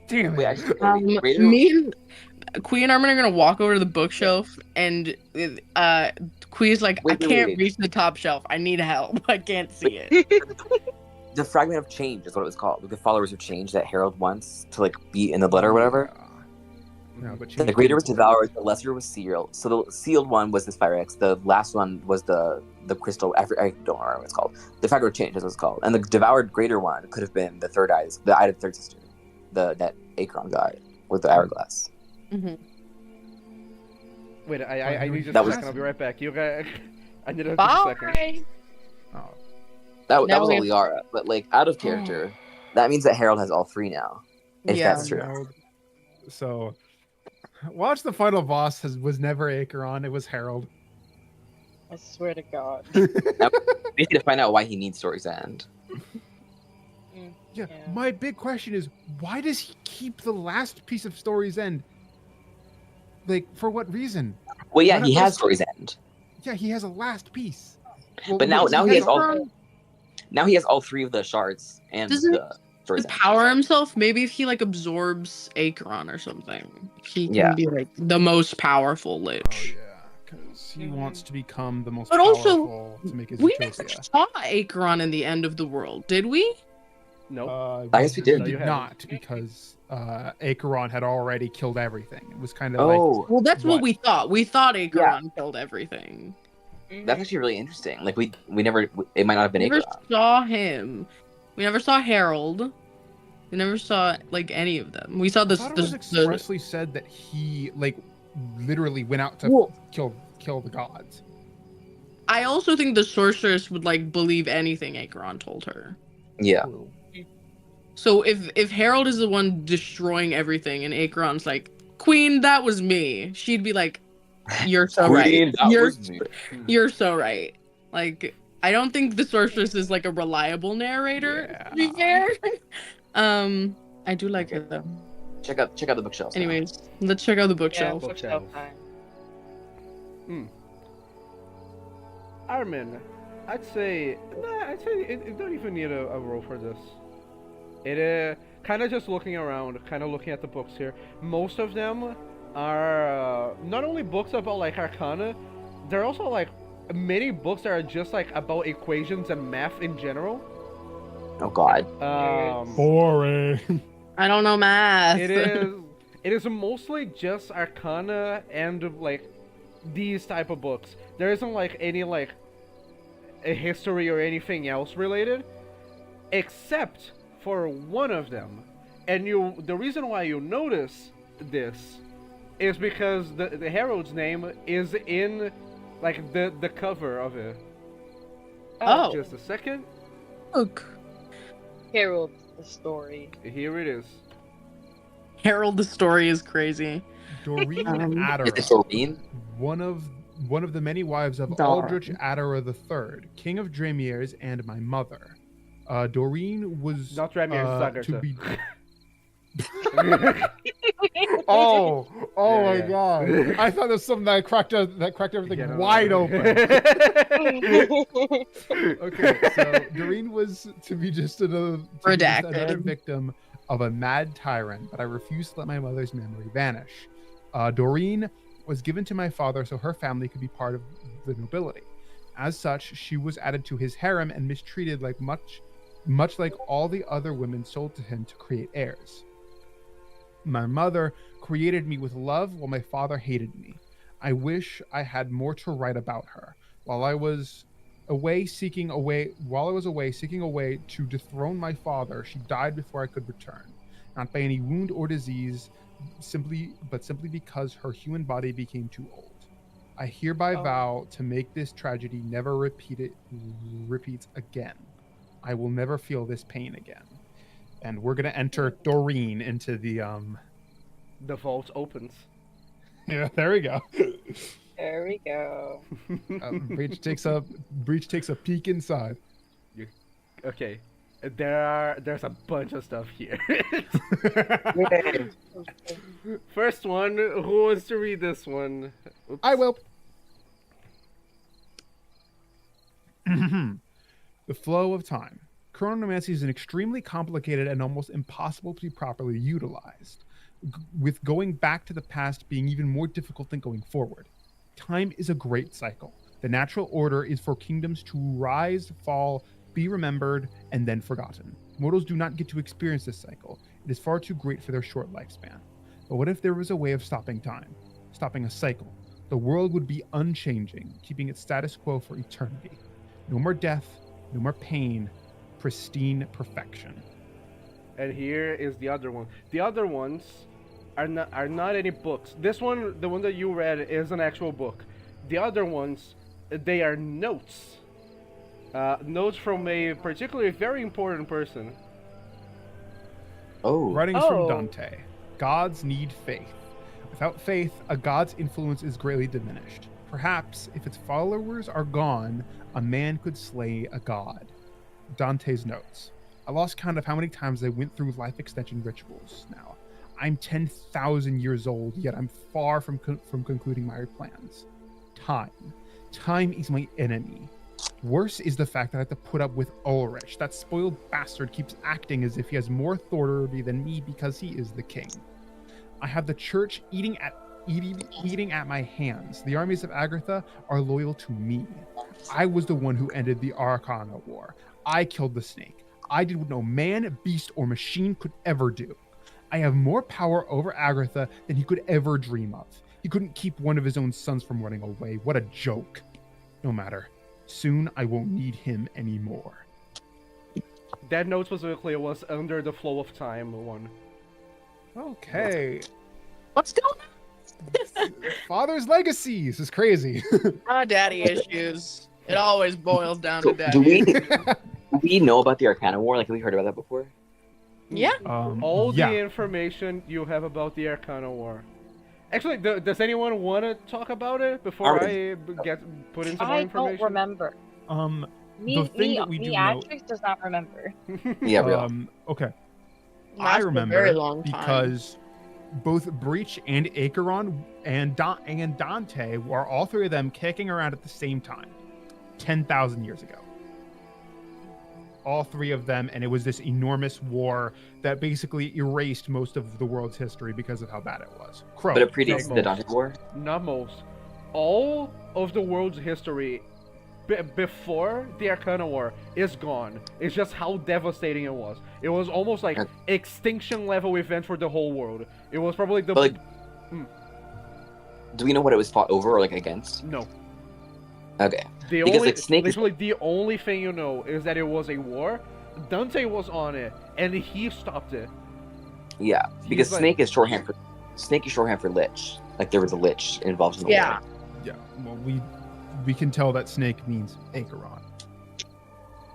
Damn Wait, it. actually, Raider- Me and Queen and Armin are gonna walk over to the bookshelf, and Queen's like, Wait, I wait, can't wait. reach the top shelf. I need help. I can't see it. The fragment of change is what it was called. The followers of change that Harold wants to like be in the letter or whatever. No, but The greater was devoured, the lesser was sealed. So the sealed one was this Pyrex. The last one was the crystal. I don't remember what it's called. The fragment of change is what it's called. And the devoured greater one could have been the third eye, the eye of the third sister, that Acheron got with the hourglass. Mhm. Wait, I need just That a was- second. I'll be right back. You guys, I need just a second. Bye. Oh, That Now was we all Liara, but like out of character, that means that Harold has all three now. If Yeah. that's true. Harold. So, watch the final boss was never Acheron. It was Harold. I swear to God. We need to find out why he needs Story's End. Yeah. Yeah. My big question is, why does he keep the last piece of Story's End? Like, for what reason? Well, yeah, Why not he put has a- Story's End, Yeah, he has a last piece. Well, but now does he has all. Acheron Now he has all three of the shards and Doesn't the Story's End. empower himself. Maybe if he like absorbs Acheron or something, he can Yeah. be like the most powerful Oh lich. yeah, because he wants to become the most But also, powerful to make his We never utopia. saw Acheron in the end of the world, did we? No. I guess we did. No, you haven't. not because Acheron had already killed everything. It was kind of Oh, Well, that's what What? we thought. We thought Acheron killed everything. that's actually really interesting. Like we never. It might not have been We never Acheron. saw him. We never saw Harold. We never saw like any of them. We saw I this. thought it was the expressly said that he like literally went out to Well- kill the gods. I also think the sorceress would like believe anything Acheron told her. Yeah. So if Harold is the one destroying everything and Acheron's like, Queen, that was me, she'd be like, you're so Queen, right. that You're was me. you're so right. Like, I don't think the sorceress is like a reliable narrator, to be fair. I do like her though. Check out the bookshelves. now. Anyways, let's check out the Yeah, bookshelf. Bookshelf. bookshelf time. Armin, I'd say it don't even need a roll for this. It kind of just looking around, kind of looking at the books here. Most of them are not only books about like Arcana, they're also like many books that are just like about equations and math in general. Oh God. Boring. I don't know math. It is mostly just Arcana and like these type of books. There isn't like any like a history or anything else related, except for one of them. And the reason why you notice this is because the Herald's name is in like the cover of it. Oh. Just a second. Look, Harold, the story. Here it is. Harold, the story is crazy. Doreen Is it Adara, Doreen? one of the many wives of Darn. Aldrich Adara III, King of Dramiers, and my mother. Doreen was Not Dramier, to Zagartha. be. Oh Yeah, my yeah. God! I thought there was something that cracked everything Yeah, no, wide no. open. Okay, so Doreen was to be just another Redacted. victim of a mad tyrant, but I refused to let my mother's memory vanish. Doreen was given to my father so her family could be part of the nobility. As such, she was added to his harem and mistreated like much like all the other women sold to him to create heirs. My mother created me with love while my father hated me. I wish I had more to write about her. While I was away seeking a way to dethrone my father, she died before I could return. Not by any wound or disease, simply because her human body became too old. I hereby vow to make this tragedy never repeats again. I will never feel this pain again. And we're gonna enter Doreen into the The vault opens. Yeah, there we go. There we go. Breach takes a peek inside. Okay. There's a bunch of stuff here. First one, who wants to read this one? Oops. I will. The flow of time. Chronomancy is an extremely complicated and almost impossible to be properly utilized, with going back to the past being even more difficult than going forward. Time is a great cycle. The natural order is for kingdoms to rise, fall, be remembered, and then forgotten. Mortals do not get to experience this cycle. It is far too great for their short lifespan. But what if there was a way of stopping time, stopping a cycle? The world would be unchanging, keeping its status quo for eternity. No more death, no more pain, pristine perfection. And here is the other one. The other ones are not any books. This one, the one that you read, is an actual book. The other ones, they are notes. Notes from a particularly very important person. Oh. Writings Oh. from Dante. Gods need faith. Without faith, a god's influence is greatly diminished. Perhaps, if its followers are gone, a man could slay a god. Dante's notes. I lost count of how many times I went through life extension rituals now. I'm 10,000 years old, yet I'm far from concluding my plans. Time. Time is my enemy. Worse is the fact that I have to put up with Ulrich. That spoiled bastard keeps acting as if he has more authority than me because he is the king. I have the church eating at my hands. The armies of Agartha are loyal to me. I was the one who ended the Arcana War. I killed the snake. I did what no man, beast, or machine could ever do. I have more power over Agartha than he could ever dream of. He couldn't keep one of his own sons from running away. What a joke. No matter. Soon I won't need him anymore. That note specifically was under the flow of time one. Okay. What's going on? Father's legacy. This is crazy. Daddy issues. It always boils down So, to daddy. do we know about the Arcana War? Like, have we heard about that before? Yeah. All yeah. the information you have about the Arcana War. Actually, does anyone want to talk about it before I get put into more I information? don't remember. The thing that we do know- Atrix does not remember. Yeah, real. Okay. I Lasted a remember very long time. because both Breach and Acheron and Dante were all three of them kicking around at the same time, 10,000 years ago. All three of them, and it was this enormous war that basically erased most of the world's history because of how bad it was. Crow. But it predates no, the Dante War? Not most. All of the world's history before the Arcana War is gone. It's just how devastating it was. It was almost like extinction level event for the whole world. It was probably the... But, do we know what it was fought over or, like, against? No. Okay. The Because, only, like, Snake is- literally the only thing you know is that it was a war. Dante was on it, and he stopped it. Yeah, because like- Snake is shorthand for Lich. Like, there was a Lich involved in the Yeah. war. Yeah. Well, we can tell that snake means Acheron.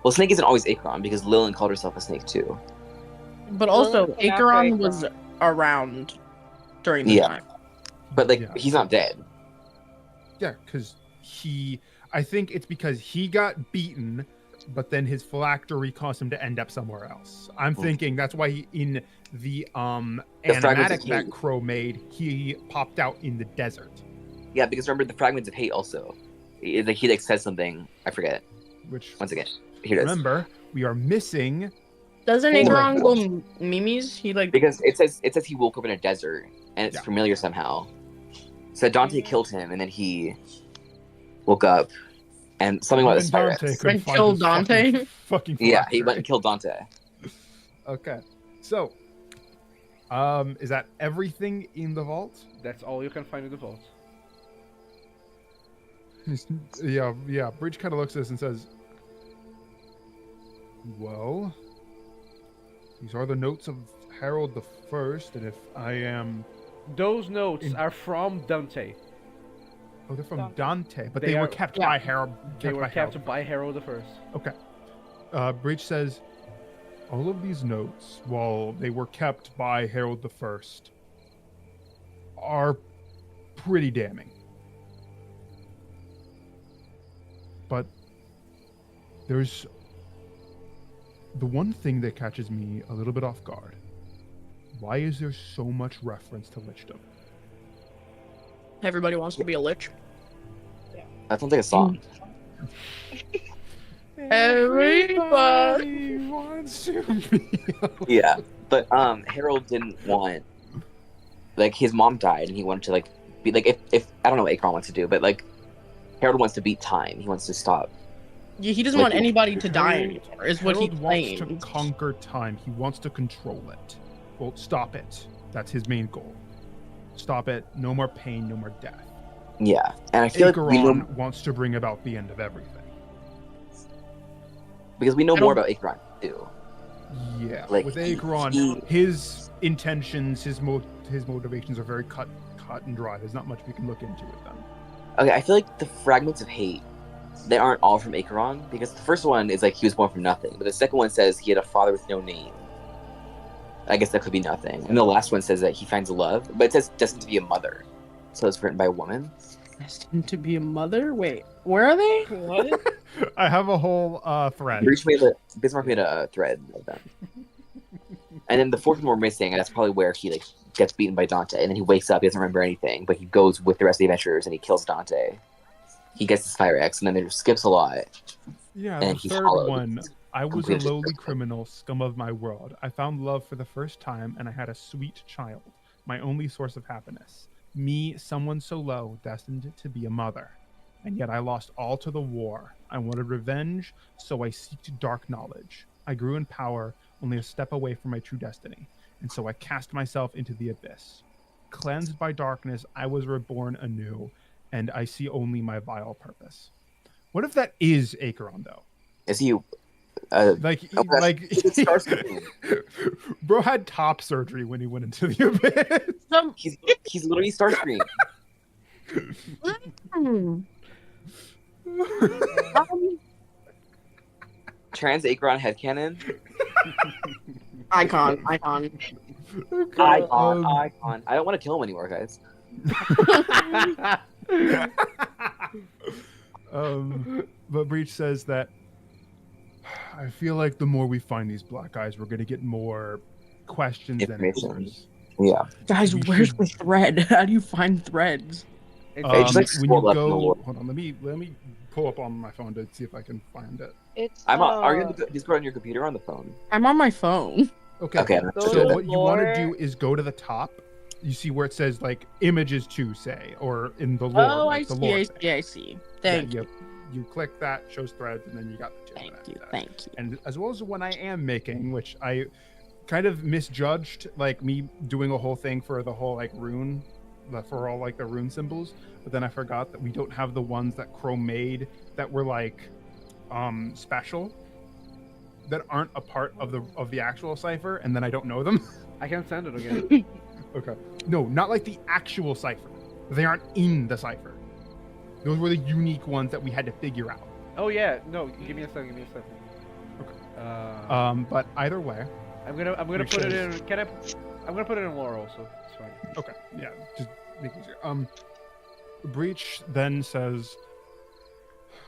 Well, Snake isn't always Acheron, because Lillian called herself a snake, too. But also, Well, it's Acheron after was Acheron. around during the Yeah. time. But, like, Yeah. he's not dead. Yeah, because I think it's because he got beaten, but then his phylactery caused him to end up somewhere else. I'm thinking that's why in the fragments animatic of that hate. Crow made, he popped out in the desert, Yeah, because remember the Fragments of Hate also. He says something, I forget. which, Once again, here it is. remember, we are missing. Doesn't Four. Acheron go Mimi's? He like Because it says he woke up in a desert, and it's Yeah. familiar somehow. So Dante killed him, and then he woke up, and something about his Even Dante pirates. couldn't And find killed his Dante? Fucking Yeah, he phylactery. went and killed Dante. Okay, so, is that everything in the vault? That's all you can find in the vault. Yeah. Bridge kind of looks at this and says, "Well, these are the notes of Harold the First, and if I am, Those notes In- are from Dante. oh, they're from Dante. Dante, but They they were are- kept yeah. by Harold. They were by kept Harold. by Harold the First. Okay. Bridge says, all of these notes, while they were kept by Harold the First, are pretty damning. But there's the one thing that catches me a little bit off guard. Why is there so much reference to lichdom? everybody wants to be a lich. That sounds like a song. Everybody wants to be. Yeah, but Harold didn't want, like, his mom died, and he wanted to, like, be like, if I don't know what Acheron wants to do, but like Harold wants to beat time. He wants to stop. Yeah, he doesn't Like, want anybody to die Harold- anymore, is what he Harold wants to claims. conquer time. He wants to control it. Well, stop it. That's his main goal. Stop it. No more pain. No more death. Yeah, and I feel like we know, Acheron wants to bring about the end of everything. because we know I more don't- about Acheron too. Yeah, Like, with he- Acheron, his intentions, his motivations are very cut and dry. There's not much we can look into with them. Okay, I feel like the fragments of hate, they aren't all from Acheron, because the first one is like he was born from nothing, but the second one says he had a father with no name. I guess that could be nothing. And the last one says that he finds love, but it says destined to be a mother. So it's written by a woman. Destined to be a mother? Wait, where are they? What? I have a whole thread. Bismarck made a thread of them. And then the fourth one we're missing, and that's probably where he like gets beaten by Dante, and then he wakes up, he doesn't remember anything, but he goes with the rest of the adventurers and he kills Dante. He gets his fire axe, and then there skips a lot. Yeah, And the he's third hollowed. one. I was a Completely lowly different. criminal, scum of my world. I found love for the first time, and I had a sweet child, my only source of happiness. Me, someone so low, destined to be a mother. And yet I lost all to the war. I wanted revenge, so I seeked dark knowledge. I grew in power, only a step away from my true destiny, and so I cast myself into the abyss. Cleansed by darkness, I was reborn anew, and I see only my vile purpose. What if that is Acheron, though? Is he? Like, Oh, that's- like, it's Starscream. bro had top surgery when he went into the abyss. Some... He's literally Starscream. Hmm. Trans Acheron headcanon. Icon. Icon. Um, Icon. I don't want to kill him anymore, guys. But Breach says that I feel like the more we find these black eyes, we're gonna get more questions than Information. answers. Yeah. Guys, We where's should- the thread? How do you find threads? just, like, When scroll you up in the go, lore. hold on, let me pull up on my phone to see if I can find it. It's Are you on the Discord on your computer or on the phone? I'm on my phone. Okay. Okay. Go So to what you want to lore. do is go to the top. You see where it says like images to say, or in the lore. Oh, I like the see, lore I thing. see, I see. Yeah, Thank you, you click that, shows threads, and then you got the two. thank you, after that. thank you. And as well as the one I am making, which I kind of misjudged, like me doing a whole thing for the whole like rune, for all like the rune symbols. But then I forgot that we don't have the ones that Chrome made that were like special, that aren't a part of the actual cipher, and then I don't know them. I can send it again. Okay. No, not like the actual cipher. They aren't in the cipher. Those were the unique ones that we had to figure out. Oh yeah, no, give me a second. Okay. But either way, I'm gonna Make put it sure- in. I'm gonna put it in lore also. It's fine. okay, yeah, just make it easier. Breach then says,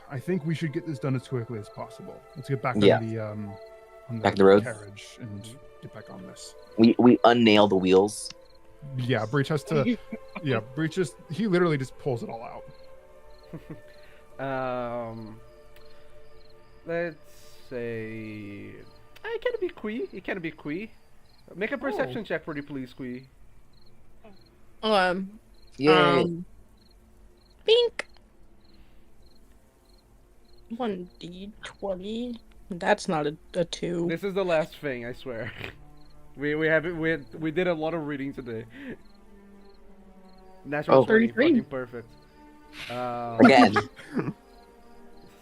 "I think we should get this done as quickly as possible. Let's get back Yeah. on the Back the road. carriage and get back on this." We unnail the wheels. Yeah, Breach has to. Yeah, Breach just he literally just pulls it all out. Let's say it can be Quee. It can be Quee. Make a perception check for the police, Quee. Bink. 1d20. That's not a 2. This is the last thing, I swear. We did a lot of reading today. Natural 20, 33. fucking perfect. Again.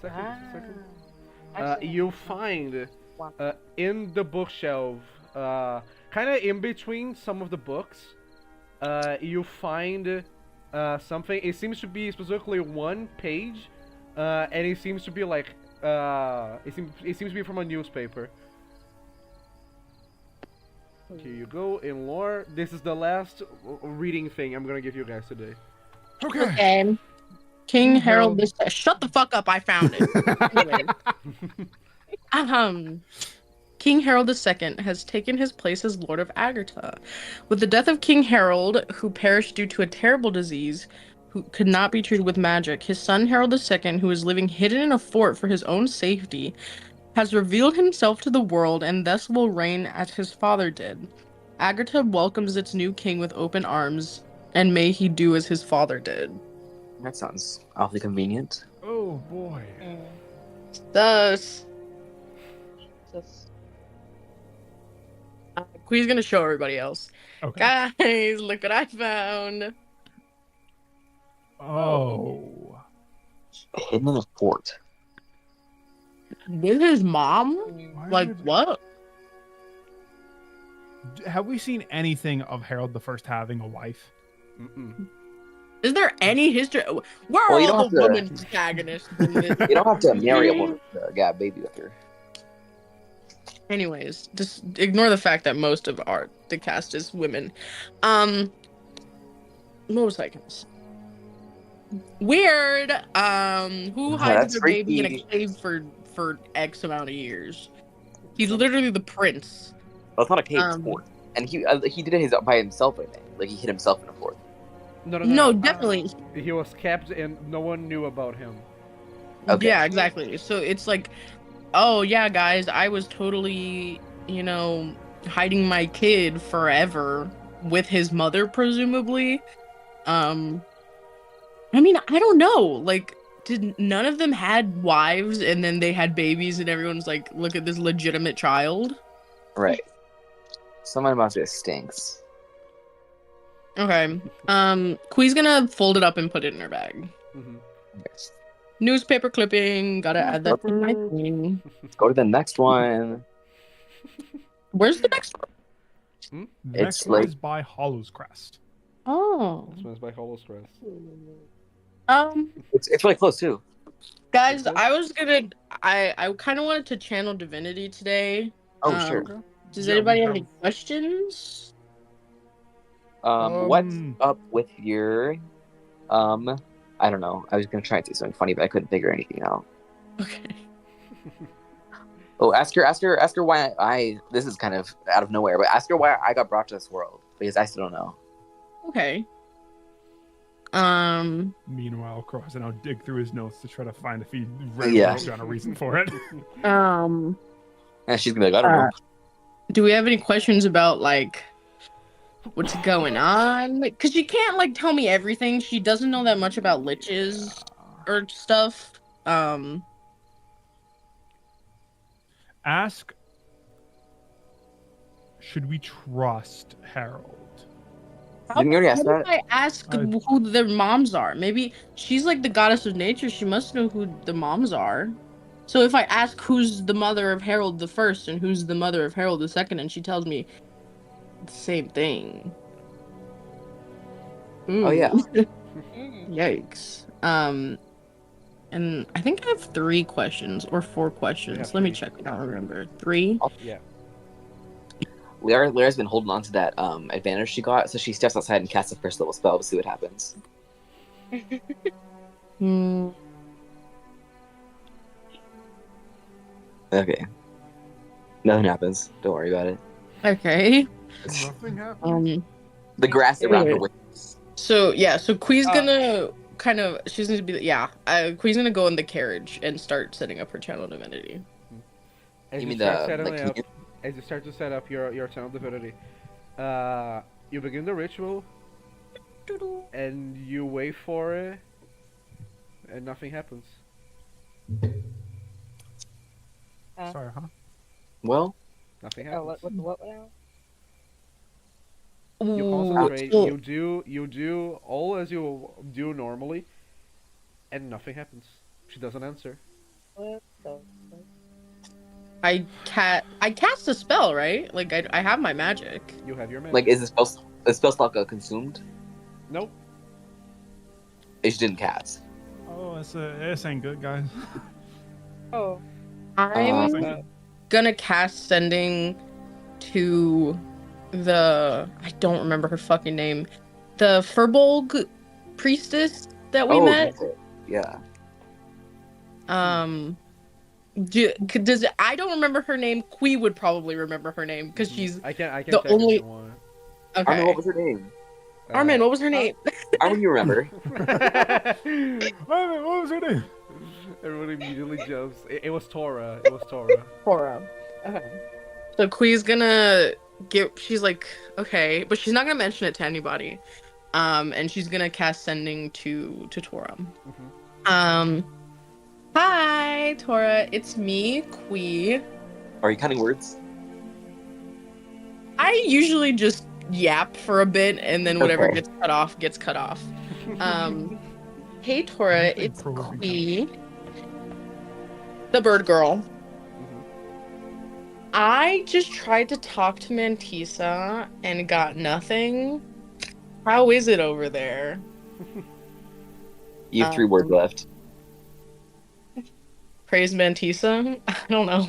Second. You find Wow. in the bookshelf, kind of in between some of the books, you find something. It seems to be specifically one page, and it seems to be like it seems to be from a newspaper. Here you go in lore. This is the last reading thing I'm gonna give you guys today. Okay. Okay. King Harold this shut the fuck up, I found it. Anyway. King Harold II has taken his place as Lord of Agartha. With the death of King Harold, who perished due to a terrible disease, who could not be treated with magic. His son Harold II, who is living hidden in a fort for his own safety, has revealed himself to the world and thus will reign as his father did. Agartha welcomes its new king with open arms, and may he do as his father did. That sounds awfully convenient. Oh boy. Thus, Just Queen's gonna show everybody else. Okay. Guys, look what I found. Oh. Hidden in a fort. With his mom? Why Like, would- what? Have we seen anything of Harold the First having a wife? Mm-mm. Is there any history? Where Well, are you all don't the have to- women protagonists in this? You don't have to marry a woman to get a baby with her. Anyways, just ignore the fact that most of the cast is women. What was I gonna say? Weird. Who hides That's their baby in a freaky. cave for X amount of years? He's literally the prince. Well, it's not a cave, it's a Um, fort. And he did it by himself, I think. Like, he hid himself in a fort. No, definitely. He was kept and no one knew about him. Okay. Yeah, exactly. So it's like, oh yeah, guys, I was totally, hiding my kid forever with his mother, presumably. I mean, I don't know. Like, did none of them had wives and then they had babies and everyone's like, look at this legitimate child? Right. Someone about this stinks. Okay. Quee's gonna fold it up and put it in her bag. Hmm. Yes. Newspaper clipping, gotta add that to my thing. Let's go to the next one. Where's the next one? The It's next one like- is by Hollow's Crest. Oh. This one's by Hollow Stress. It's really close, too. Guys, Okay. I kind of wanted to channel divinity today. Oh, Um, sure. Does Yeah, anybody we have any have- questions? What's up with your... I don't know. I was gonna try and say something funny, but I couldn't figure anything out. Okay. Oh, ask her why this is kind of out of nowhere, but ask her why I got brought to this world, because I still don't know. Okay. Meanwhile, Crow has to now dig through his notes to try to find if he wrote Yeah. down a reason for it. And she's gonna be like, I don't know. Do we have any questions about like what's going on? Because she can't like tell me everything. She doesn't know that much about liches or stuff. Ask, should we trust Harold? Didn't you already ask How did that? I ask who their moms are? Maybe she's like the goddess of nature. She must know who the moms are. So if I ask who's the mother of Harold the First and who's the mother of Harold the Second, and she tells me the same thing. Oh, yeah. Yikes. And I think I have 3 questions or 4 questions. have Let me 3. check. I don't remember. 3. Yeah. Lyra's been holding on to that advantage she got, so she steps outside and casts a first level spell to see what happens. Hmm. Okay. Nothing happens. Don't worry about it. Okay. Nothing happened. The grass around her Wait. wings. So yeah, so Quee's Oh. gonna she's gonna be Quee's gonna go in the carriage and start setting up her channel divinity. As You you mean start the setting like? up, as you start to set up your channel divinity, you begin the ritual and you wait for it, and nothing happens. Sorry, huh? Well, Nothing Oh, happens. what now? You Ooh, concentrate. so- You do all as you do normally, and nothing happens. She doesn't answer. What the? I cast a spell, right? Like I have my magic. You have your magic. like, is the spell slot consumed? Nope. It just didn't cast. Oh, this ain't good, guys. Oh, I'm Uh, gonna cast sending to I don't remember her fucking name. The Furbolg priestess that we met. that's it. Yeah. Does I don't remember her name. Quee would probably remember her name because she's I can the check if only- you want. I don't know okay. what was her name. Armin, what was her name? Armin, you remember? What was her name? Everyone immediately jumps. It was Tora. It was Tora. Cora. Okay. So Quee's gonna she's like, okay, but she's not gonna mention it to anybody. And she's gonna cast sending to Tora. Mhm. Hi, Tora. It's me, Quee. Are you counting words? I usually just yap for a bit, and then whatever Okay. gets cut off. Hey, Tora. It's Quee, the bird girl. Mhm. I just tried to talk to Mantisa and got nothing. How is it over there? You have 3 words left. Praise Mantisa? I don't know.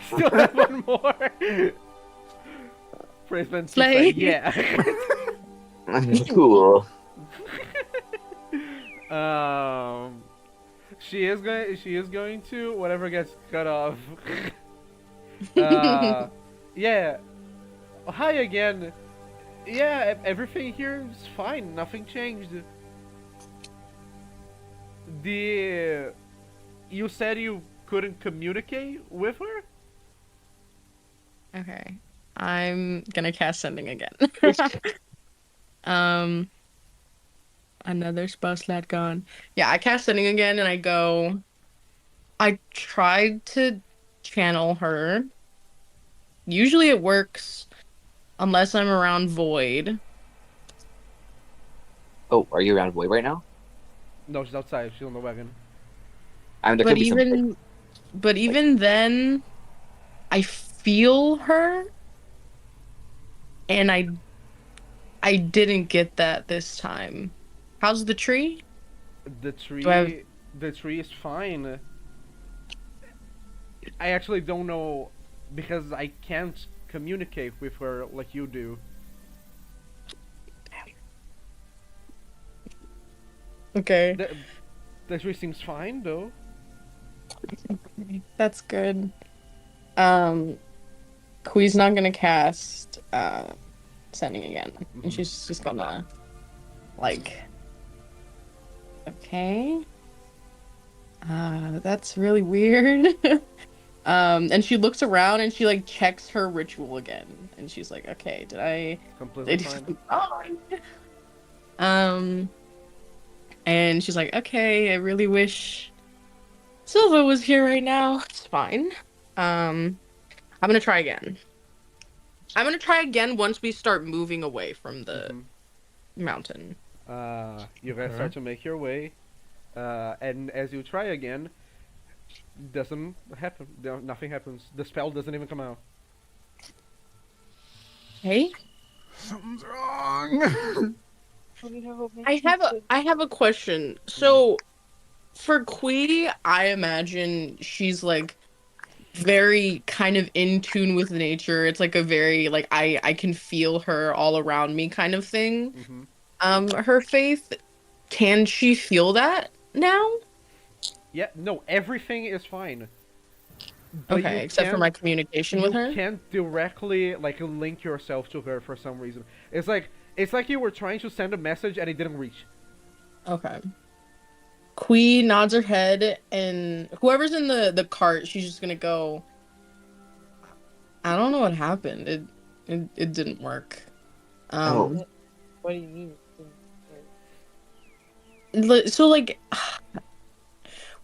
Still have one more. Praise Ben. Slay. Yeah. Cool. She is going to whatever gets cut off. Yeah. Hi again. Yeah, everything here is fine. Nothing changed. You said you couldn't communicate with her? Okay. I'm gonna cast sending again. Another spell slot gone. Yeah, I cast sending again and I tried to channel her. Usually it works unless I'm around Void. Oh, are you around Void right now? No, she's outside. She's on the wagon. I mean, there could be some. But even then, I feel her, and I didn't get that this time. How's the tree? The tree, Do I have- the tree is fine. I actually don't know because I can't communicate with her like you do. Okay, The tree seems fine though. that's good. Quee's not gonna cast sending again, and she's just gonna like. Okay. That's really weird. And she looks around and she like checks her ritual again, and she's like, "Okay, did I Completely do fine. something wrong?" And she's like, "Okay, I really wish Silva was here right now. It's fine. I'm gonna try again. I'm gonna try again once we start moving away from the Mhm. mountain." You guys start to make your way, and as you try again, doesn't happen. Nothing happens. The spell doesn't even come out. Hey, Something's wrong. I have a question. So, for Quee, I imagine she's like very kind of in tune with nature. It's like a very like I can feel her all around me kind of thing. Hmm. Her faith, can she feel that now? Yeah, no, everything is fine. But Okay, you except for can't- my communication with her. You can't directly like link yourself to her for some reason. It's like you were trying to send a message and it didn't reach. Okay. Quee nods her head, and whoever's in the cart, she's just gonna go. I don't know what happened. It didn't work. Oh. What do you mean? So like,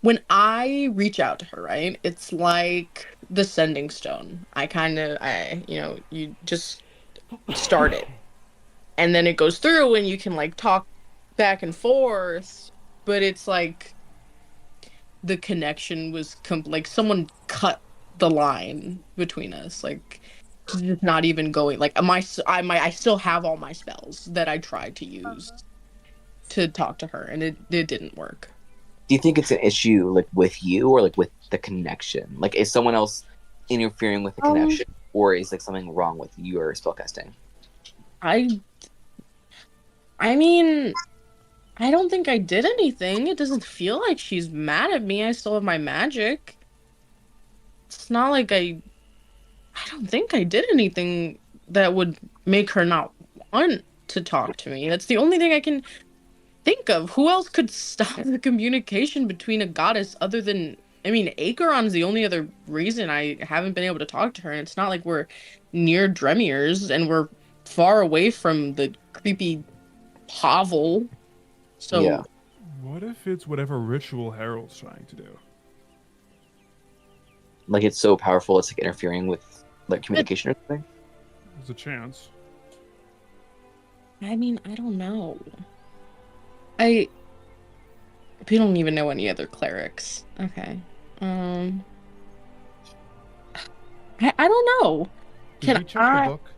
when I reach out to her, right? It's like the sending stone. You just start it, and then it goes through, and you can like talk back and forth. But it's like the connection was like someone cut the line between us. Like it's just not even going. Like I still have all my spells that I tried to use to talk to her, and it didn't work. Do you think it's an issue like with you or like with the connection? Like, is someone else interfering with the connection, or is like something wrong with your spellcasting? I mean, I don't think I did anything. It doesn't feel like she's mad at me. I still have my magic. It's not like I don't think I did anything that would make her not want to talk to me. That's the only thing I can think of. Who else could stop the communication between a goddess other than, I mean, Acheron's the only other reason I haven't been able to talk to her. And it's not like we're near Dremier's and we're far away from the creepy hovel. So Yeah. What if it's whatever ritual Harold's trying to do? Like it's so powerful, it's like interfering with like communication or something. There's a chance. I mean, I don't know. We don't even know any other clerics. Okay. I don't know. Did Can you check I- the book?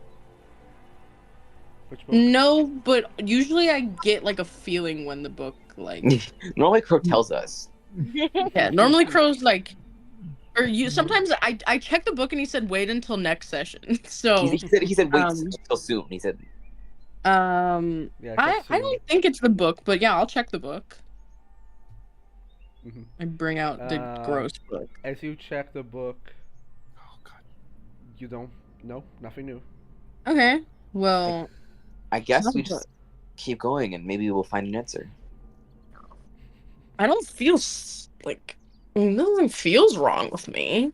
Which book? No, but usually I get like a feeling when the book like Normally Crow tells us. yeah. Normally Crow's like, or you. Sometimes I check the book and he said wait until next session. So He said wait Um, until soon. He said Yeah, I check soon. don't think it's the book, but yeah, I'll check the book. Mhm. I bring out the gross book. As you check the book, Oh god. you don't. No, nothing new. Okay. Well, I guess we Sounds just keep going and maybe we'll find an answer. I don't feel like nothing feels wrong with me.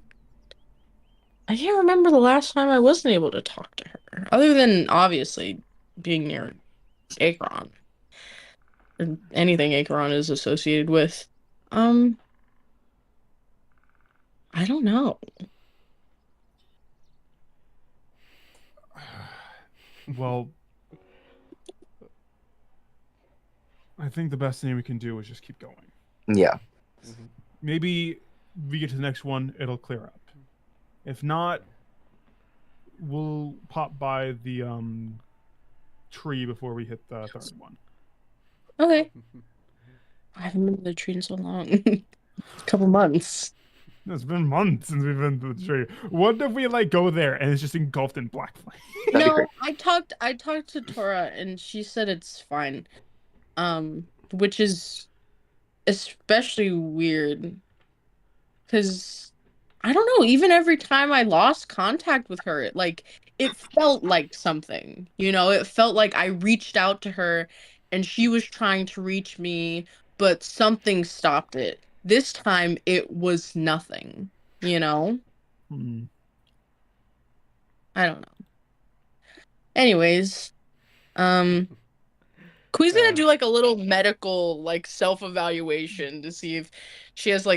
I can't remember the last time I wasn't able to talk to her, other than obviously being near Acheron. Or anything Acheron is associated with. I don't know. Well, I think the best thing we can do is just keep going. Yeah. Maybe we get to the next one, it'll clear up. If not, we'll pop by the tree before we hit the third one. Okay. I haven't been to the tree in so long. A couple months. It's been months since we've been to the tree. What if we like go there and it's just engulfed in black flame? That'd be No, great. I talked to Tora and she said it's fine. Which is especially weird because I don't know, even every time I lost contact with her, it felt like something. It felt like I reached out to her and she was trying to reach me, but something stopped it. This time it was nothing, Hmm. I don't know. Anyways, Queen's gonna do like a little medical self-evaluation to see if she has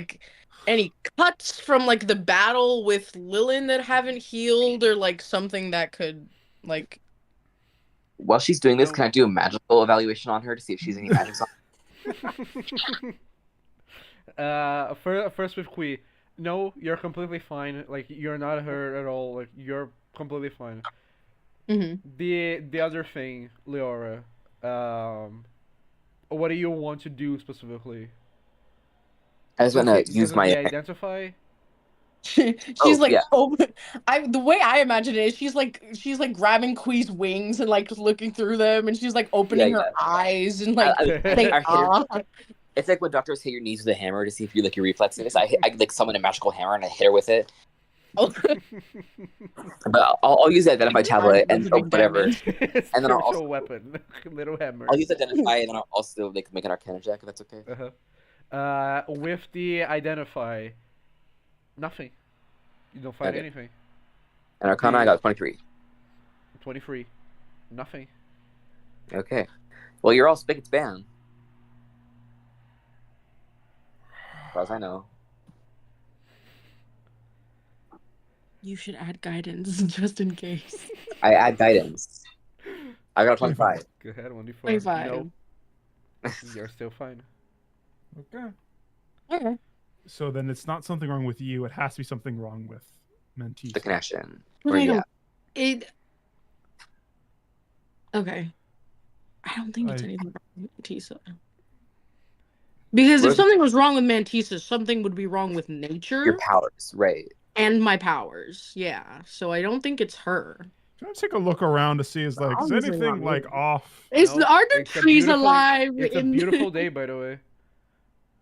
any cuts from the battle with Lilin that haven't healed or something that could While she's doing this, No. can I do a magical evaluation on her to see if she's any magic? First with Kui. No, you're completely fine. Like you're not hurt at all. Like you're completely fine. Mhm. The other thing, Leora, what do you want to do specifically? I just want to Does it- use does it my. identify. she's yeah. the way I imagine it is she's grabbing Quee's wings and looking through them and she's opening Yeah, her eyes and I saying, hit her- "Ah." It's like when doctors hit your knees with a hammer to see if you're your reflexes. I summon a magical hammer and I hit her with it. But I'll use that identify tablet and Big whatever. damage. And then I'll Spiritual also- weapon, little hammer. I'll use identify and then I'll also make an arcana check if that's okay. With the identify, nothing. You don't find Okay. anything. And arcana I got 23. 23, nothing. Okay. Well, you're all spick and span. As far as I know. You should add guidance just in case. I add guidance. I got a 25. Go ahead, 1d4. 25. No, you're still fine. Okay. Okay. So then it's not something wrong with you. It has to be something wrong with Mentee. The connection. But Or, I yeah. don't. It. Okay. I don't think it's I- anything wrong with Mantisa. Because if Where's- something was wrong with Mantisa, something would be wrong with nature Your powers, right. and my powers. Yeah. So I don't think it's her. Can I take a look around to see is Obviously anything not me. off? Is No, are the it's a trees beautiful- alive? It's a in- beautiful day, by the way.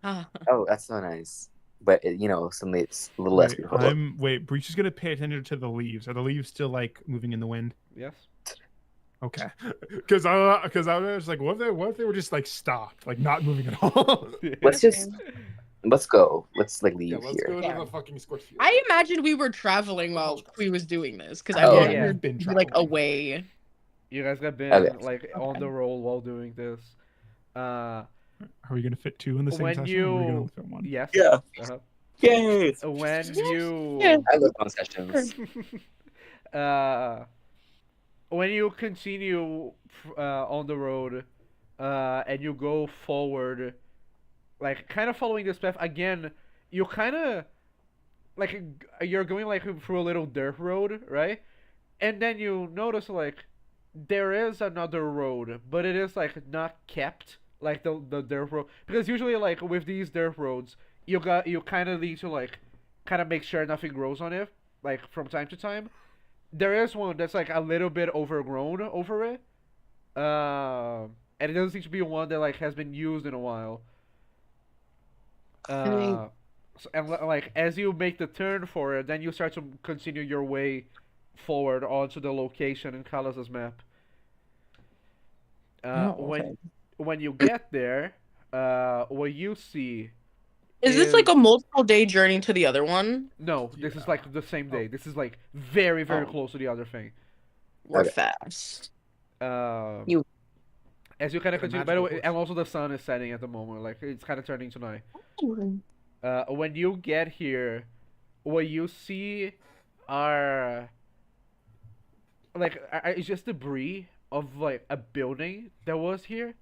Ah. Oh, that's so nice. But, suddenly it's a little less Wait, beautiful. Breach is gonna pay attention to the leaves. Are the leaves still moving in the wind? Yes. Okay, because I was like, what if they were just like stopped, like not moving at all? Let's go. Let's like Yeah, leave let's here. go to Yeah. the fucking scorch field. I imagined we were traveling while we was doing this because I Oh, wanted yeah. to Been be like traveling. away. You guys have been Okay. like on the roll while doing this. Are we gonna fit two in the same When session? Or are we gonna you fit one? yes. Yeah. Uh-huh. Yay! When you Yeah. I love fun sessions. when you continue on the road and you go forward, like kind of following this path again, you kind of like you're going like through a little dirt road, right? And then you notice like there is another road, but it is like not kept like the dirt road, because usually like with these dirt roads you kind of need to like kind of make sure nothing grows on it like from time to time. There is one that's like a little bit overgrown over it, and it doesn't seem to be one that like has been used in a while. And like as you make the turn for it, then you start to continue your way forward onto the location in Kalas's map. When you get there, what you see Is this like a multiple day journey to the other one? no, this is like the same day. This is like very Oh. close to the other thing. We're Okay. fast. You- As you kind of Like a continue, by the magical way, horse. and also the sun is setting at the moment. Like it's kind of turning to night. When you get here, what you see are like it's just debris of like a building that was here.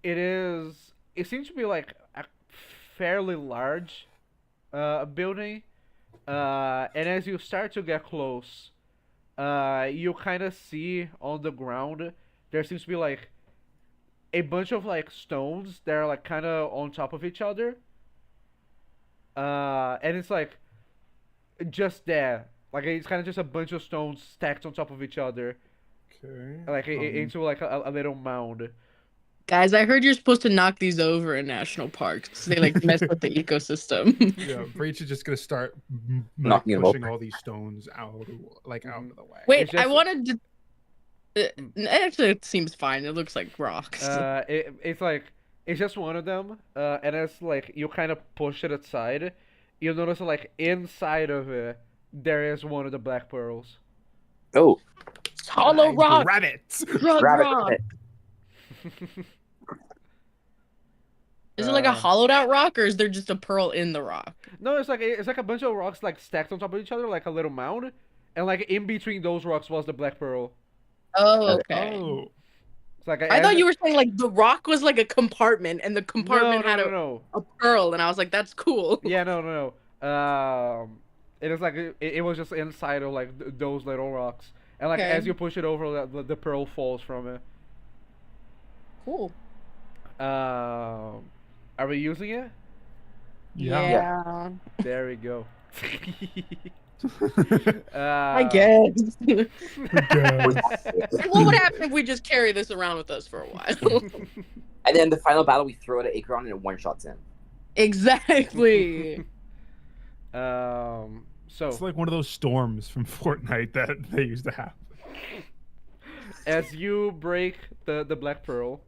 It seems to be like a fairly large building, and as you start to get close, you kind of see on the ground there seems to be like a bunch of like stones that are like kind of on top of each other, and it's like just there, like it's kind of just a bunch of stones stacked on top of each other, Okay. like into like a little mound. Guys, I heard you're supposed to knock these over in national parks 'cause they like mess with the ecosystem. Yeah, Breach is just gonna start Knocking them pushing over. all these stones out, like out of the way. Wait, It's I just- wanted to. Actually, it seems fine. It looks like rocks. It's like it's just one of them, and as like you kind of push it aside, you'll notice that, like inside of it there is one of the black pearls. Oh, Hollow rock. Grab it! Grab grab rock. it. Is it like a hollowed out rock, or is there just a pearl in the rock? No, it's like a bunch of rocks like stacked on top of each other like a little mound, and like in between those rocks was the black pearl. Oh, okay. Oh, It's like I thought you were saying like the rock was like a compartment, and the compartment had no. a pearl, and I was like, that's cool. Yeah, no. It is like it was just inside of like those little rocks, and like Okay. as you push it over, the pearl falls from it. Cool. Are we using it? Yeah. There we go. I guess. guess. What would happen if we just carry this around with us for a while? And then the final battle, we throw it at Acheron and it one shots him. Exactly. So It's like one of those storms from Fortnite that they used to have. as you break the black pearl,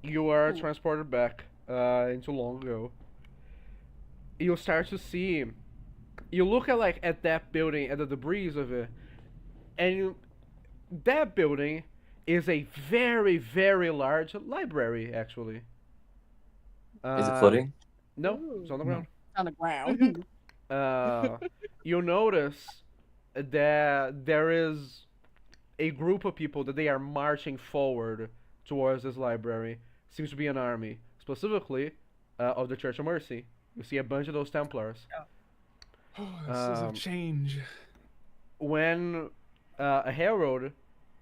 you are Ooh. transported back into long ago. You start to see, you look at like at that building and the debris of it, and that building is a very large library actually. Is it floating? No, it's on the ground. On the ground. You'll notice that there is a group of people that they are marching forward towards this library. Seems to be an army, specifically of the Church of Mercy. You see a bunch of those Templars. Oh, this is a change. When a herald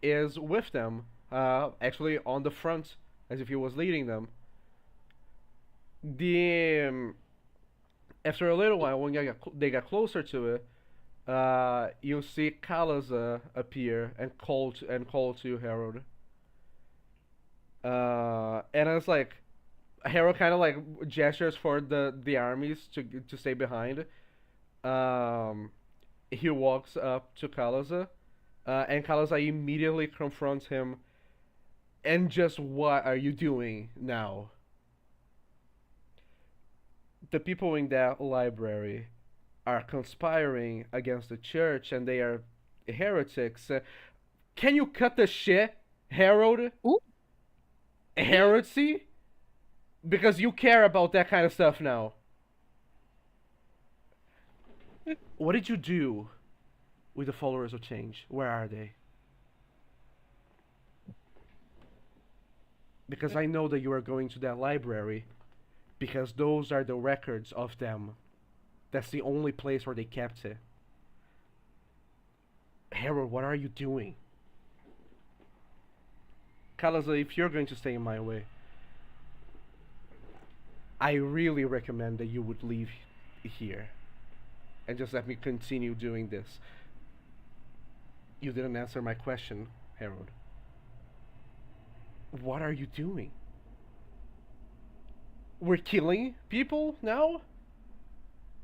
is with them, actually on the front, as if he was leading them. After a little while, when they got closer to it, you see Kalaza appear and call to Harold. And it's like Harold kind of like gestures for the armies to stay behind. he walks up to Kalaza, and Kalaza immediately confronts him. And just what are you doing now? The people in that library are conspiring against the church, and they are heretics. Can you cut the shit, Harold? Ooh. Heresy? Because you care about that kind of stuff now. What did you do with the followers of change? Where are they? Because I know that you are going to that library, because those are the records of them. That's the only place where they kept it. Harold, what are you doing? Kalaza, if you're going to stay in my way, I really recommend that you would leave here and just let me continue doing this. You didn't answer my question, Harold. What are you doing? We're killing people now?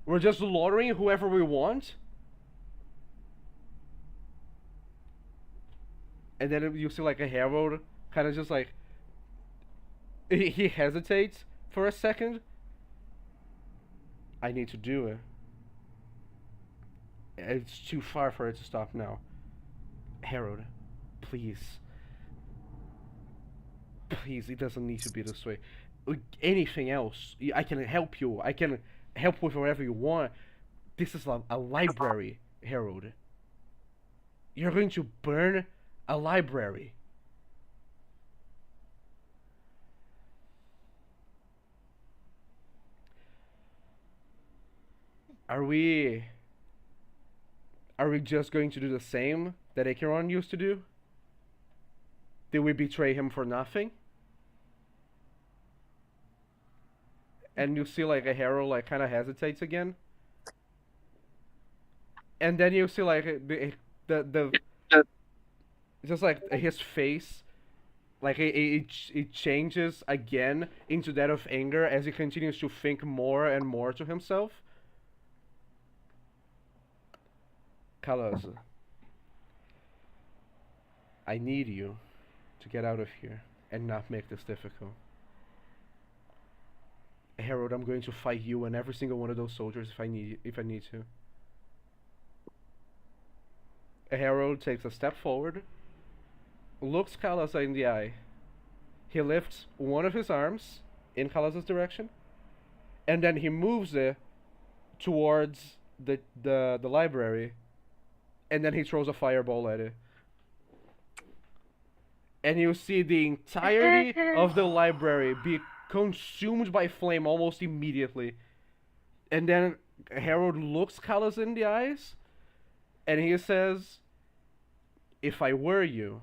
We're just slaughtering whoever we want? And then you see like a Harold kind of just like he hesitates for a second. I need to do it. It's too far for it to stop now. Harold, please. Please, it doesn't need to be this way. Anything else, I can help you. I can help with whatever you want. This is a library, Harold. You're going to burn a library. Are we just going to do the same that Acheron used to do? Did we betray him for nothing? And you see like a Harold like kind of hesitates again. And then you see like the just like his face, like it changes again into that of anger as he continues to think more and more to himself. Kalaza, I need you to get out of here and not make this difficult. Harold, I'm going to fight you and every single one of those soldiers if I need to. Harold takes a step forward, looks Kalaza in the eye. He lifts one of his arms in Kalaza's direction, and then he moves it towards the library, and then he throws a fireball at it. And you see the entirety of the library be consumed by flame almost immediately. And then Harold looks Kalaza in the eyes, and he says, if I were you,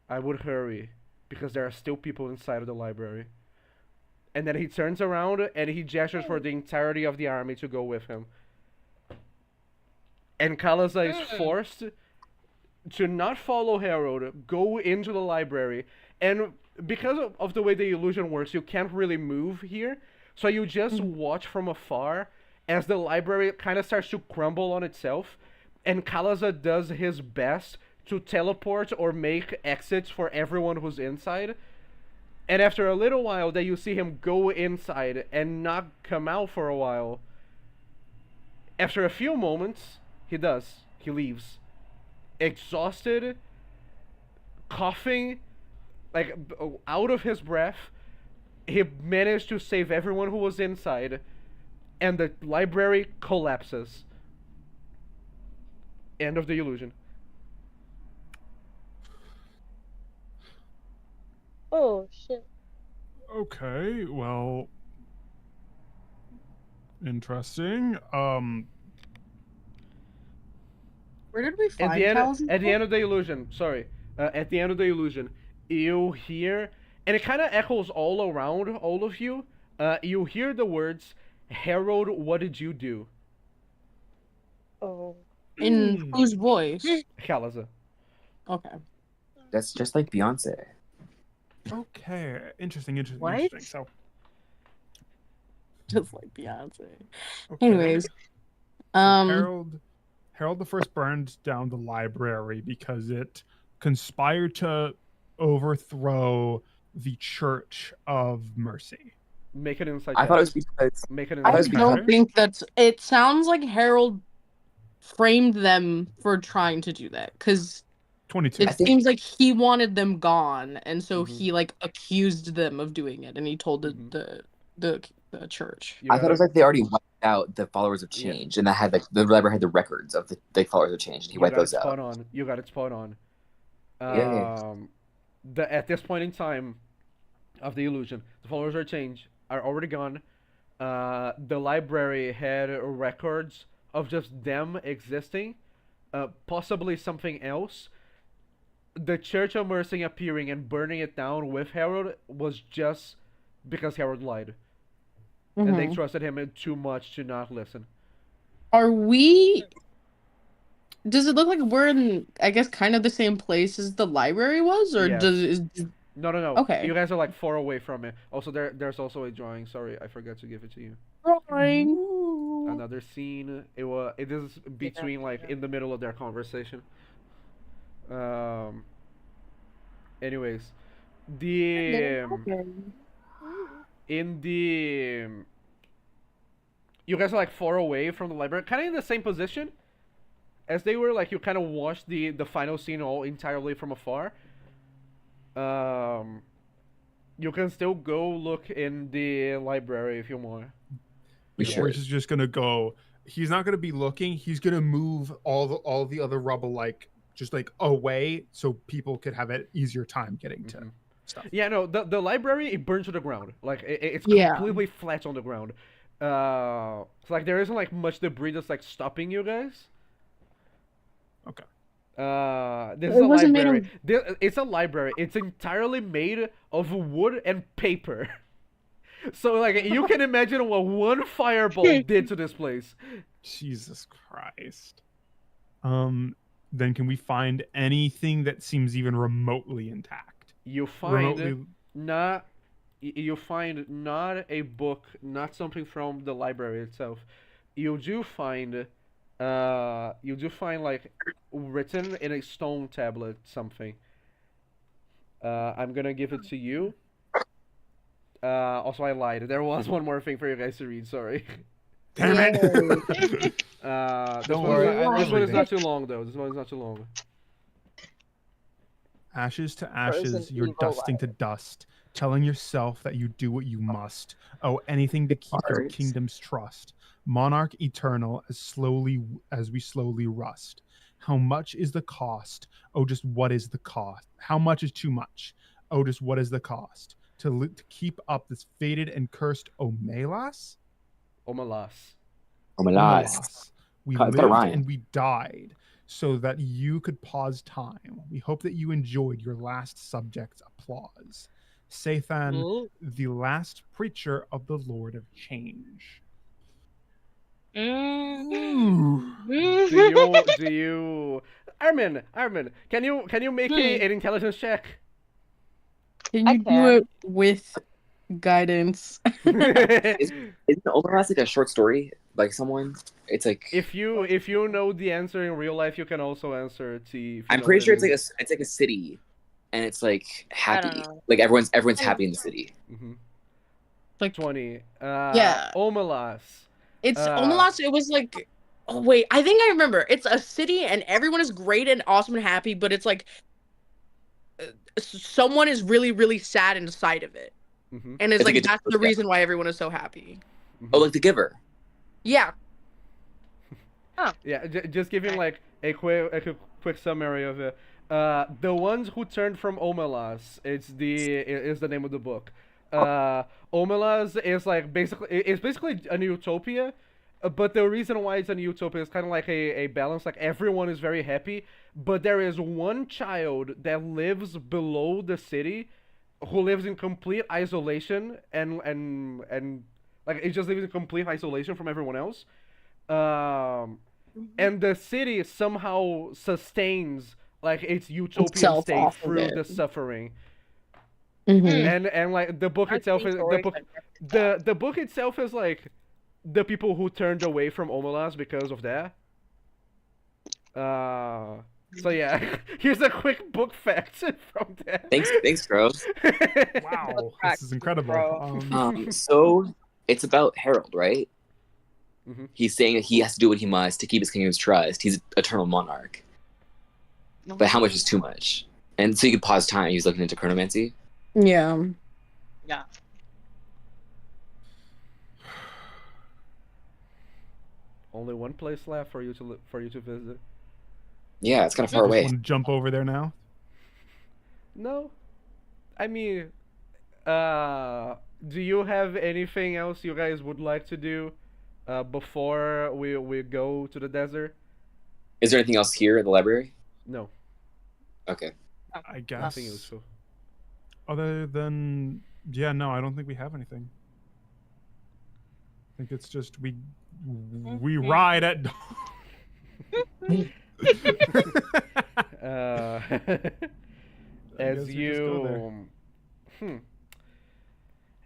I would hurry, because there are still people inside of the library. And then he turns around and he gestures for the entirety of the army to go with him. And Kalaza is forced to not follow Harold, go into the library, and because of the way the illusion works, you can't really move here, so you just watch from afar as the library kind of starts to crumble on itself, and Kalaza does his best to teleport or make exits for everyone who's inside. And after a little while, that you see him go inside and not come out for a while. After a few moments, he does. He leaves. Exhausted, coughing, like out of his breath. He managed to save everyone who was inside, and the library collapses. End of the illusion. Oh shit. Okay, well, interesting. Where did we find At the end Kalaza? of the illusion, sorry. At the end of the illusion, you hear, and it kind of echoes all around all of you. You hear the words, "Harold, what did you do?" Oh. In whose voice? Kalaza. Okay. That's just like Beyonce. Okay, interesting. What? Interesting. So, Just like Beyonce. okay. Anyways. So Harold I burned down the library because it conspired to overthrow the Church of Mercy. Make an insight. I check. thought it was because Make an I I was insight. being- don't think that's. It sounds like Harold framed them for trying to do that because 22. it I think- seems like he wanted them gone, and so Mhm. he like accused them of doing it, and he told Mhm. the church. You I thought it was got like they already wiped out the followers of Yeah. change, and that had like the library had the records of the followers of change, and he you wiped got it those spot out. on. You got it spot on. Yeah. At this point in time of the illusion, the followers of change are already gone. The library had records of just them existing, possibly something else. The Church of Mercy appearing and burning it down with Harold was just because Harold lied, and they Mhm. trusted him too much to not listen. Are we? Does it look like we're in, I guess, kind of the same place as the librry was, or Yes. does No, no, no. Okay. You guys are like far away from it. Also, there's also a drawing. Sorry, I forgot to give it to you. drawing? Another scene. It is between like in the middle of their conversation. Anyways, the in the you guys are like far away from the library, kind of in the same position as they were. Like you kind of watched the final scene all entirely from afar. You can still go look in the library if you want. We Yeah, should. Boris is just gonna go. He's not gonna be looking. He's gonna move all the other rubble like just like away so people could have an easier time getting to Mhm. stuff. Yeah, no, the library it burns to the ground. Like it's Yeah. completely flat on the ground. So like there isn't like much debris that's like stopping you guys. Okay. This It is a wasn't made library. It's a library. It's entirely made of wood and paper. So like you can imagine what one fireball did to this place. Jesus Christ. Then can we find anything that seems even remotely intact? You find Remotely you find not a book, not something from the library itself. You do find like written in a stone tablet something. I'm gonna give it to you. Also I lied. There was one more thing for you guys to read. Sorry. Damn it. This Don't one, worry, this one is reading. not too long though. This one is not too long. Ashes to Frozen ashes, you're evil dusting to dust, telling yourself that you do what you must. Oh, anything to keep your Bards. kingdom's trust. Monarch eternal, as we slowly rust. How much is the cost? Oh, just what is the cost? How much is too much? Oh, just what is the cost? To keep up this faded and cursed Omelas? Omelas. Oh my gosh. We It's gotta lived rhyme. and we died so that you could pause time. We hope that you enjoyed your last subject's applause. Sathan, Ooh. the last preacher of the Lord of Change. Do you Armin, can you make an intelligence check? Can I you do can. it with guidance? Isn't Omelas like a short story? Like someone? It's like If you know the answer in real life, you can also answer T. I'm pretty sure it's like a city, and it's like I don't happy. know. Like everyone's happy in the city. Like 20. Yeah. Omelas. it's Uh, Omelas. It was like, oh wait, I think I remember. It's a city and everyone is great and awesome and happy, but it's like someone is really really sad inside of it, Mhm. and it's It's like like a- that's the reason why everyone is so happy. Oh, like The Giver. Yeah. Yeah, just giving like a quick summary of it. The ones who turned from Omelas, is the name of the book. Omelas is like basically an utopia, but the reason why it's a utopia is kind of like a balance. Like everyone is very happy, but there is one child that lives below the city, who lives in complete isolation and like it just lives in complete isolation from everyone else. And the city somehow sustains like its utopian Itself state off of through it. the suffering. Mhm. And like the book I've itself seen is the stories book like that. the book itself is like the people who turned away from Omelas because of that. So yeah, here's a quick book fact from that. Thanks, Groves. Wow, Crack, this is incredible. bro. So it's about Harold, right? Mhm. He's saying that he has to do what he must to keep his kingdom's trust. He's eternal monarch. But how much is too much? And so you could pause time. He was looking into chronomancy. Yeah. Yeah. Only one place left for you to visit. Yeah, it's kind of far Just away. want to jump over there now. No, I mean, do you have anything else you guys would like to do before we go to the desert? Is there anything else here at the library? No, Okay. I guess. nothing useful. Other than yeah, no, I don't think we have anything. I think it's just we ride at dawn. Uh, I as guess we just go there.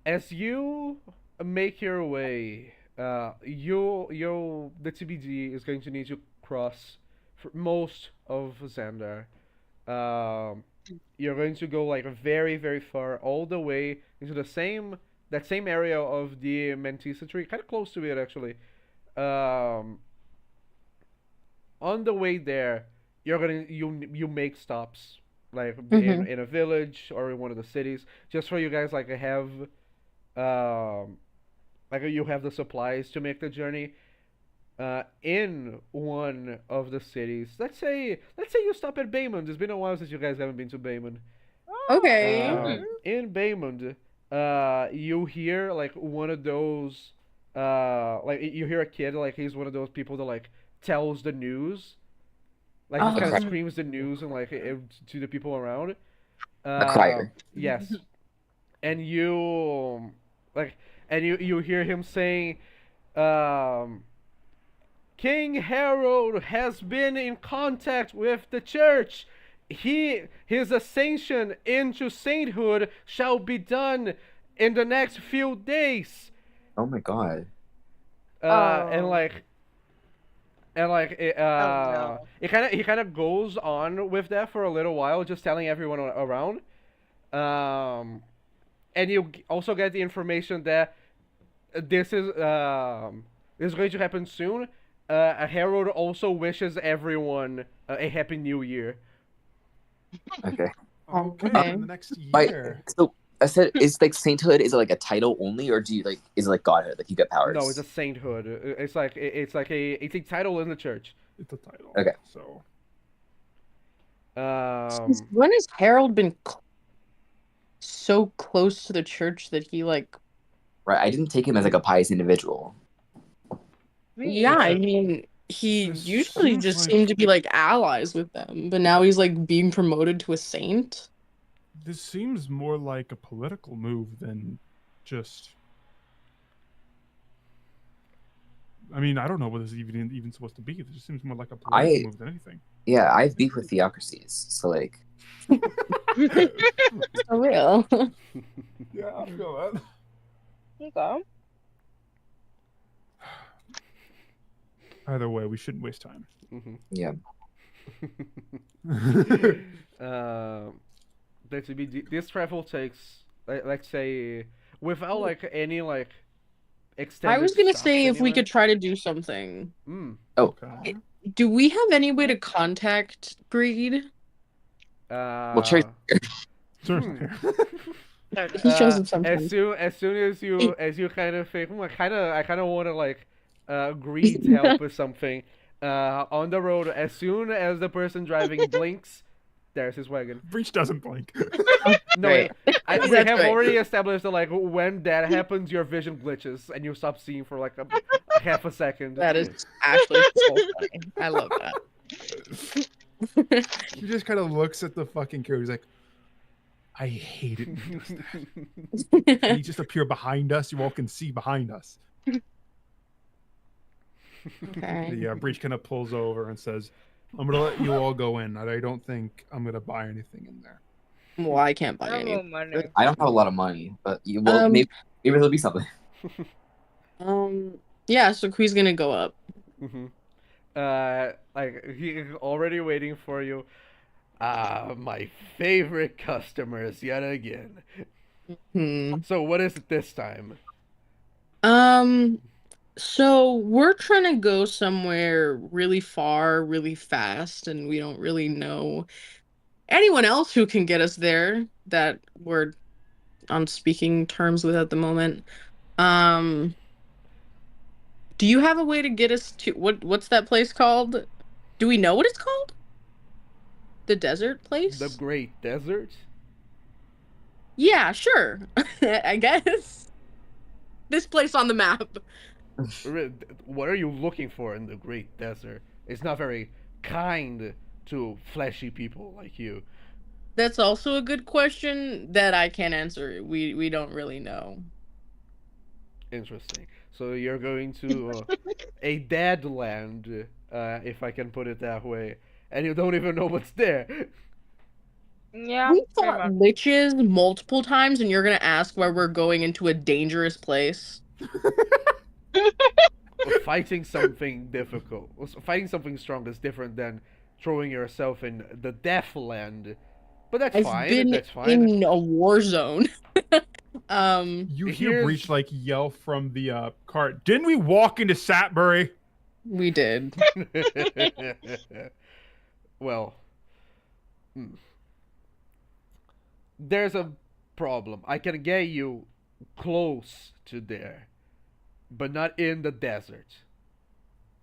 as you make your way, the TBD is going to need to cross for most of Xandar. You're going to go like very very far, all the way into that same area of the Mentisa tree, kind of close to it actually. On the way there, you make stops like in a village or in one of the cities, just for you guys like have like you have the supplies to make the journey. In one of the cities, let's say you stop at Baymond. It's been a while since you guys haven't been to Baymond. Okay. In Baymond, you hear like one of those, like you hear a kid, like he's one of those people that like tells the news, like he Oh. kind of screams the news and like to the people around. A crier. Yes, and you like, and you hear him saying, King Harold has been in contact with the church. His ascension into sainthood shall be done in the next few days. Oh my god. And Oh. like it, no. he kind of goes on with that for a little while, just telling everyone around. And you also get the information that this is going to happen soon. Harold also wishes everyone a happy new year. Okay. Okay. In the next But year. so I said, is like sainthood? Is it like a title only, or do you like? Is it like godhood? Like you get powers? No, it's a sainthood. It's like it's a title in the church. It's a title. Okay. So Since when has Harold been so close to the church that he like? right. I didn't take him as like a pious individual. Yeah, I mean, he This usually seems just like- seemed to be like allies with them, but now he's like being promoted to a saint. this seems more like a political move than just. I mean, I don't know what this is even supposed to be. It just seems more like a political move than anything. Yeah, I have beef with theocracies. So like, For real. Yeah, I feel that. Okay. Either way, we shouldn't waste time. yeah. This travel takes let's say without like any like extended. I was gonna stops say if we anywhere. could try to do something. Okay. Do we have any way to contact Greed? Well, Cherry's Certainly. He shows up as sometimes. soon as you kind of think, I kind of want to like Greed help with something. On the road, as soon as the person driving blinks, there's his wagon. Breach doesn't blink. No, Right. we That's have right. already established that like when that happens, your vision glitches and you stop seeing for like a half a second. That is actually so funny. I love that. He just kind of looks at the fucking character. He's like, I hate it. when he does that." And he just appear behind us. You all can see behind us. Okay. The Breach kind of pulls over and says, I'm going to let you all go in. I don't think I'm going to buy anything in there. Well, I can't buy I any. want money. I don't have a lot of money, but maybe there'll be something. Yeah, so Quee's gonna go up. hmm Like he already waiting for you. Ah, my favorite customers yet again. Hmm. So what is it this time? Um, so we're trying to go somewhere really far, really fast, and we don't really know anyone else who can get us there that we're on speaking terms with at the moment. Um, do you have a way to get us to what's that place called? Do we know what it's called? The desert The place? Great Desert? Yeah, sure. I guess. This place on the map. What are you looking for in the Great Desert? It's not very kind to fleshy people like you. That's also a good question that I can't answer. We don't really know. Interesting. So you're going to a dead land, if I can put it that way, and you don't even know what's there. Yeah, We pretty fought much. liches multiple times, and you're gonna ask why we're going into a dangerous place. Fighting something difficult, fighting something strong is different than throwing yourself in the death land. But that's I've fine. been That's fine. in a war zone. Um, You hear Here's- Breach like yell from the cart. Didn't we walk into Satbury? we did. Well, there's a problem. I can get you close to there, but not in the desert.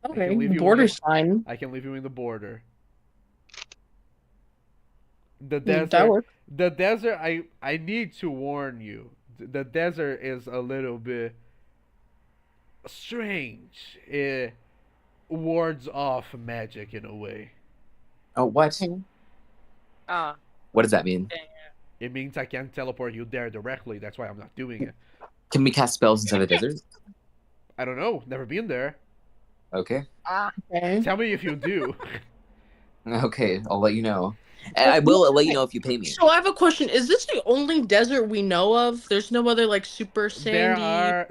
Okay, leave you border's fine. I can leave you in the border. The That desert, works. the desert. I need to warn you. The desert is a little bit strange. It wards off magic in a way. Oh, what? Ah, What does that mean? It means I can't teleport you there directly. That's why I'm not doing it. Can we cast spells inside the desert? I don't know. Never been there. Okay. Okay. Tell me if you do. Okay, I'll let you know. And I will let you know if you pay me. So I have a question. Is this the only desert we know of? There's no other like super sandy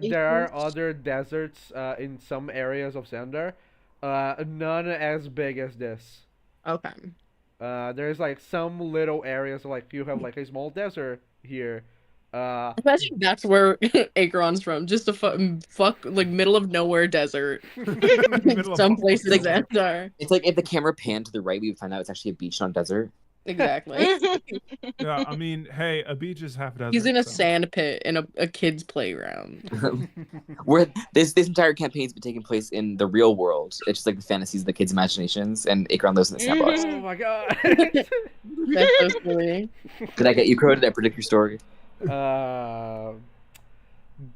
There are places? other deserts in some areas of Sandar. None as big as this. Okay. There's like some little areas like you have like a small desert here. Imagine that's where Acheron's from. Just a fuck like middle of nowhere desert. Middle of Some fucking places nowhere. Xandar. It's like if the camera panned to the right, we would find out it's actually a beach, not a desert. Exactly. Yeah, I mean, hey, a beach is half desert. He's in a so- sand pit in a kid's playground. Where this entire campaign's been taking place in the real world. It's just like the fantasies of the kids' imaginations, and Akron lives in the sandbox. Oh my god. That's so silly. Did I get you, Crow? Did I predict your story?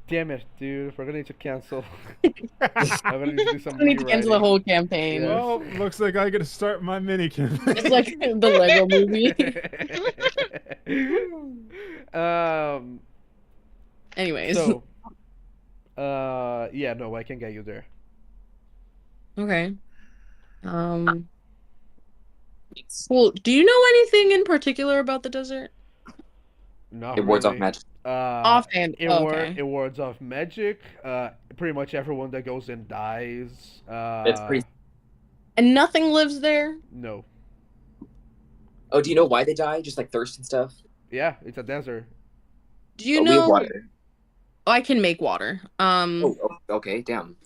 Damn it, dude. We're gonna need to cancel. I'm gonna need to do some We need to cancel the rewriting. whole campaign. Yeah. Well, looks like I gotta start my mini campaign. It's like the Lego movie. Anyways. So, yeah, no, I can get you there. Okay. Well, do you know anything in particular about the desert? Not It wards off really. magic. Offhand. Okay. It wards off magic. Pretty much everyone that goes in dies. That's pretty. And nothing lives there? No. Oh, do you know why they die? Just like thirst and stuff. Yeah, it's a desert. Do you Oh, we have know? water. Oh, I can make water. Oh, okay, damn.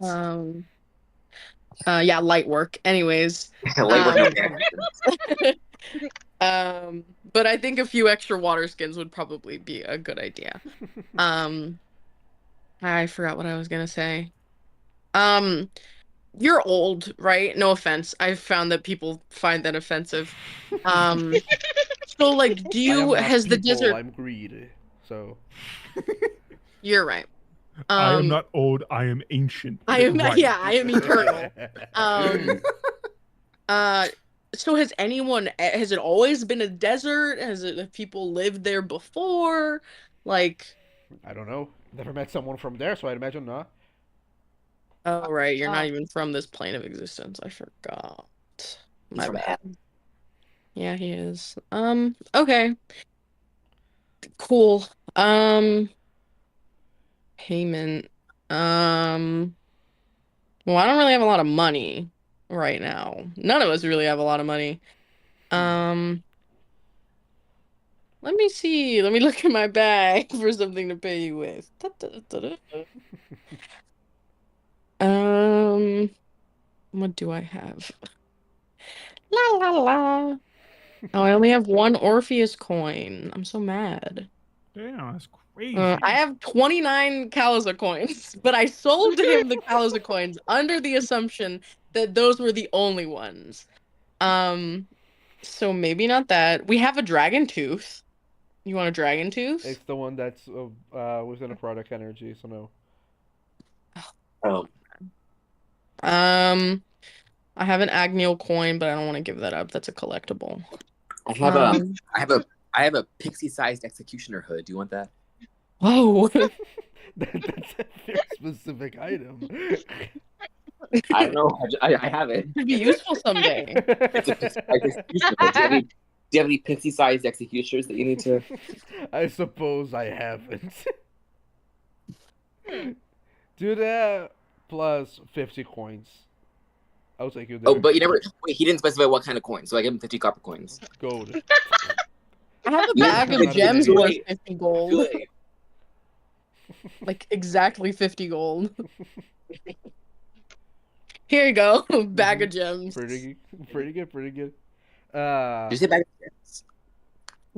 Yeah, light work. Anyways. Light work, no But I think a few extra water skins would probably be a good idea. I forgot what I was gonna say. You're old, right? No offense. I've found that people find that offensive. So like, do I am you not has the people, desert? I'm greedy. So You're right. I am not old. I am ancient. I am. Right. Yeah, I am eternal. So has it always been a desert? Have people lived there before? Like, I don't know. Never met someone from there, so I'd imagine not. oh right, you're not even from this plane of existence. I forgot. My from bad. Yeah, he is. Okay. Cool. Payment. Well, I don't really have a lot of money right now. None of us really have a lot of money. Let me see. Let me look in my bag for something to pay you with. What do I have? La la la. Oh, I only have one Orpheus coin. I'm so mad. Damn, that's crazy. I have 29 Kaluza coins, but I sold him the Kaluza coins under the assumption that those were the only ones. So maybe not that. We have a dragon tooth. You want a dragon tooth? It's the one that's within a product energy, so no. Oh, I have an Agneal coin, but I don't want to give that up. That's a collectible. I have I have a pixie-sized executioner hood. Do you want that? Whoa. That's a very specific item. I don't know. I have it. Could be useful someday. It's a pixie-sized executioner hood. Do you have any pixie-sized executioners that you need to? I suppose I haven't. Do that plus 50 coins. I'll take you there. Oh, but you never. Wait, he didn't specify what kind of coin, so I gave him 50 copper coins. Gold. I have a Yeah, bag I'm of not gems gonna worth do it. 50 gold. Good. Like exactly 50 gold. Here you go. Bag of gems. Pretty good, pretty good. Did you say bag of gems?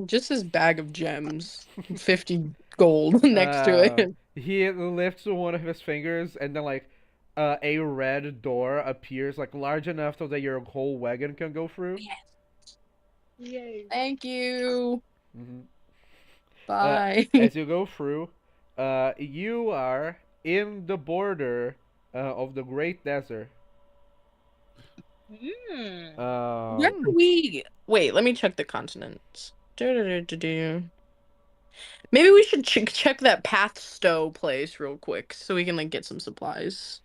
Just his bag of gems. 50 gold next to it. He lifts one of his fingers, and then like a red door appears, like large enough so that your whole wagon can go through. Yay. Thank you. Mhm. Bye. As you go through, you are in the border of the Great Desert. Where are we? Wait, let me check the continents. Do-do-do-do-do. Maybe we should check that Pathstow place real quick so we can like get some supplies.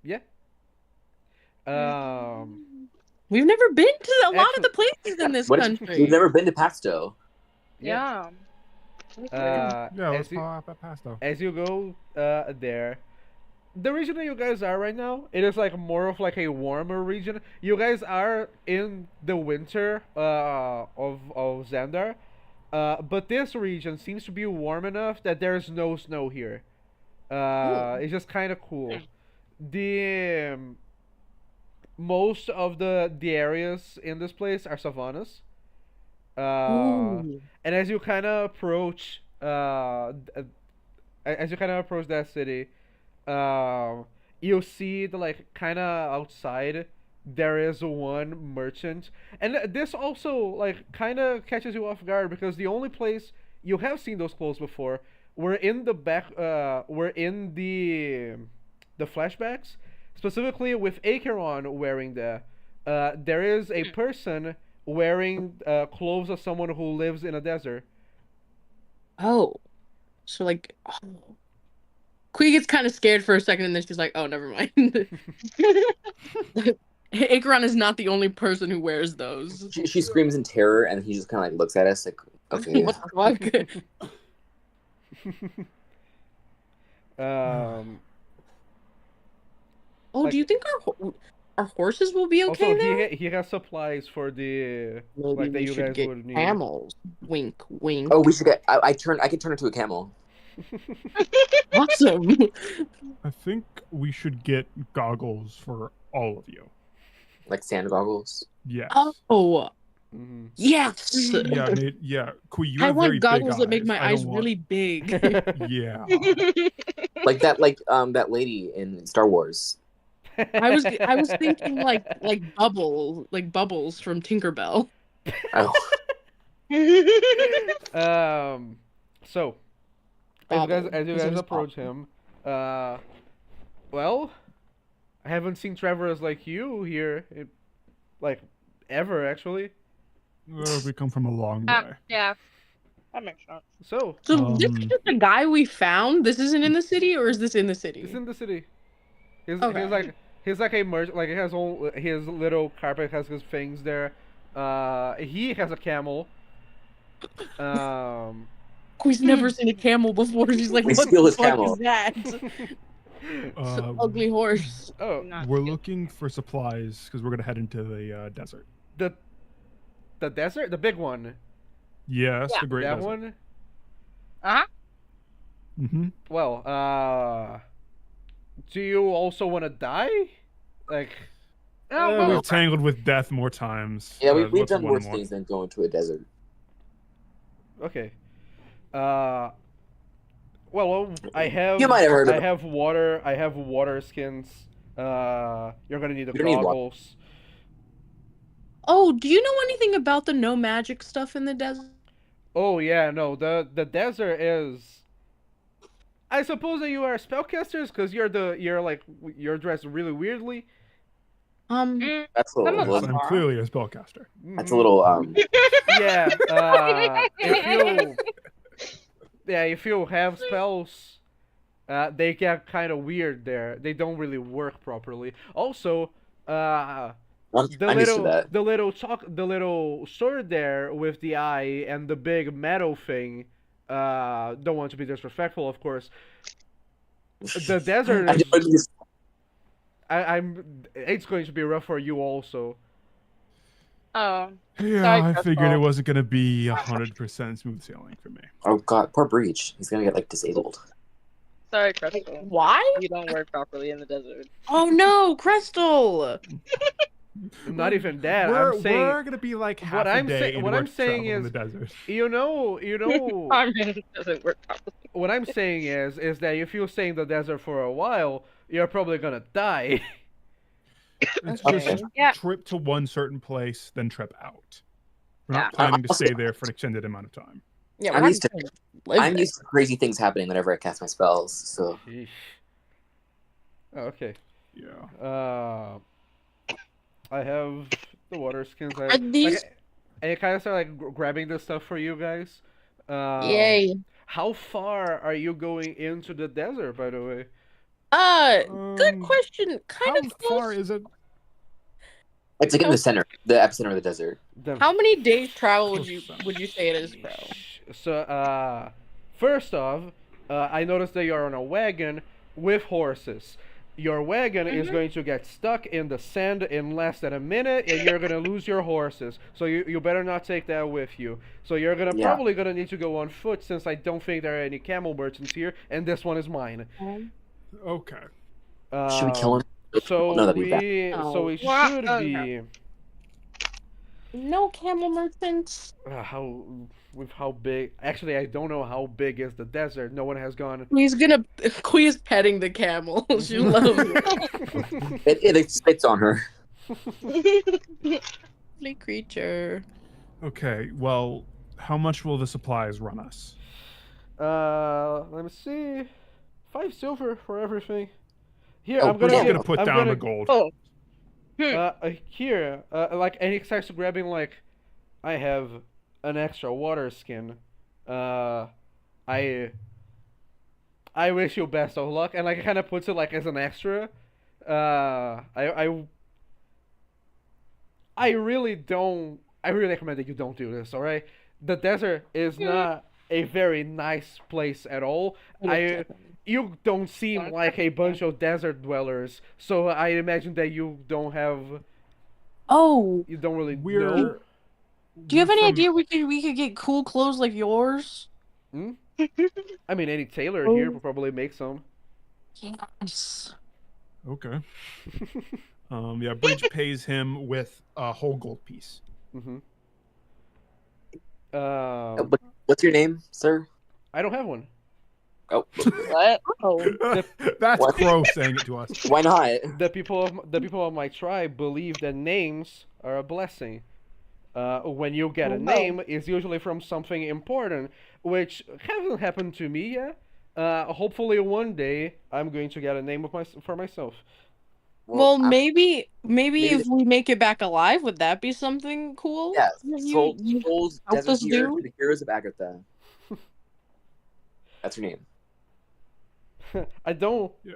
Yeah. We've never been to a lot of the Actually- places in this What? country. You've never been to Paxto? Yeah. Yeah, let's as you- follow up at Pasto. As you go there, the region that you guys are right now, it is like more of like a warmer region. You guys are in the winter of Xandar, but this region seems to be warm enough that there's no snow here. It's just kind of cool. The most of the areas in this place are savannas. Ooh. And as you kind of approach, that city, you'll see the like kind of outside there is one merchant, and this also like kind of catches you off guard because the only place you have seen those clothes before were in the back, were in the flashbacks, specifically with Acheron wearing that. There is a person wearing clothes of someone who lives in a desert. Oh. So like Kui gets kind of scared for a second and then she's like, oh, never mind. Acheron is not the only person who wears those. She screams in terror, and he just kind of like looks at us like, okay. What the fuck? Oh, Like- do you think our horses will be okay Also, there? he has supplies for the Maybe like that we you should guys get would need. camels. Wink, wink. Oh, we should get. I could turn into a camel. Awesome. I think we should get goggles for all of you. Like sand goggles. Yes. Oh, Mhm. yes. Yeah, Nate, yeah. Kui, you I have want very goggles big that make eyes. my I eyes don't want- really big. Yeah. Like that lady in Star Wars. I was thinking like bubbles from Tinkerbell. Oh, So as Bobble. you His name guys is approach him, well, I haven't seen Travelers like you here, like ever actually. We come from a long way. Yeah. That makes sense. So So this Um, is the guy we found. This isn't in the city, or is this in the city? it's in the city. Okay. He's like a merchant. Like he has all his little carpet has his things there. He has a camel. Kui's never seen a camel before. She's like, We what steal the his fuck camel. is that? Ugly horse. Oh, Not We're good. looking for supplies because we're gonna head into the desert. the desert, the big one, Yes, Yeah. the Great that Desert. one. Uh-huh. Mm-hmm. Well, do you also want to die? Like, Oh, We've tangled with death more times. Yeah, but we've what's done one worse more? things than going to a desert. okay. Well, I have. You might have heard of I it. have water. I have water skins. You're gonna need the You don't need water. goggles. Oh, do you know anything about the no magic stuff in the desert? Oh yeah, no. The desert is. I suppose that you are spellcasters because you're dressed really weirdly. Mm, That's a Some little. of Yes, them I'm are. clearly a spellcaster. That's a little. Yeah. If you have spells, they get kind of weird there. They don't really work properly. Also, I'm used to that. the little sword there with the eye and the big metal thing. Don't want to be disrespectful, of course. The desert I is. don't use- It's going to be rough for you also. Oh, Yeah, Sorry, I figured Crystal. it wasn't gonna be 100% smooth sailing for me. Oh god, poor Breach. He's gonna get like disabled. sorry, Crystal. Why? You don't work properly in the desert. Oh no, Crystal! Not even that. We're I'm saying. gonna be like half what a I'm day say- in what work I'm saying travel in is- the desert. You know. Carmen doesn't work properly. What I'm saying is that if you stay in the desert for a while, you're probably gonna die. It's Okay. just Yeah. trip to one certain place, then trip out. We're not Yeah. planning to stay there for an extended amount of time. Yeah, I'm we're used to- not gonna live I'm there. used to crazy things happening whenever I cast my spells. So Sheesh. Oh, okay. Yeah. I have the water skins. Are these- and kind of start like grabbing this stuff for you guys. Yay. How far are you going into the desert, by the way? Good question. Kind How of far close. is it? it's like in the center, the epicenter of the desert. How many days travel would Close you say it is, bro? So, first off, I noticed that you're on a wagon with horses. Your wagon is going to get stuck in the sand in less than a minute, and you're gonna lose your horses. So you better not take that with you. So you're Yeah. probably gonna need to go on foot, since I don't think there are any camel merchants here, and this one is mine. Okay. Should we kill him? So No, that'd be bad. we Wow. should Oh, be. No camel merchants. How big? Actually, I don't know how big is the desert. No one has gone. Quee's petting the camel. She loves it. It spits on her. Lovely creature. Okay. Well, how much will the supplies run us? Let me see. 5 silver for everything. Here, Oh, I'm We're gonna. just Yeah. gonna put I'm down gonna, the gold. Oh, Here, and he starts grabbing I have an extra water skin. I wish you best of luck, and kind of puts it as an extra. I really don't. I really recommend that you don't do this. All right, the desert is not a very nice place at all. You don't seem like a bunch of desert dwellers, so I imagine that you don't have. Oh, You don't really We're. know. do you have we're any from- idea we could get cool clothes like yours? I mean, any tailor here will probably make some. Yes. Okay. Yeah, Bridge pays him with a whole gold piece. Mm-hmm. What's your name, sir? I don't have one. Oh, what? Oh, That's What? Crow saying it to us. why not? The people of my tribe believe that names are a blessing. When you get a name, it's usually from something important, which hasn't happened to me yet. Hopefully one day I'm going to get a name for myself. Well, I'm- maybe maybe if we make it back alive, would that be something cool? Yeah, You- you Souls helped Desert us Hero do? to the Heroes of Agatha. That's her name. I don't. Yeah.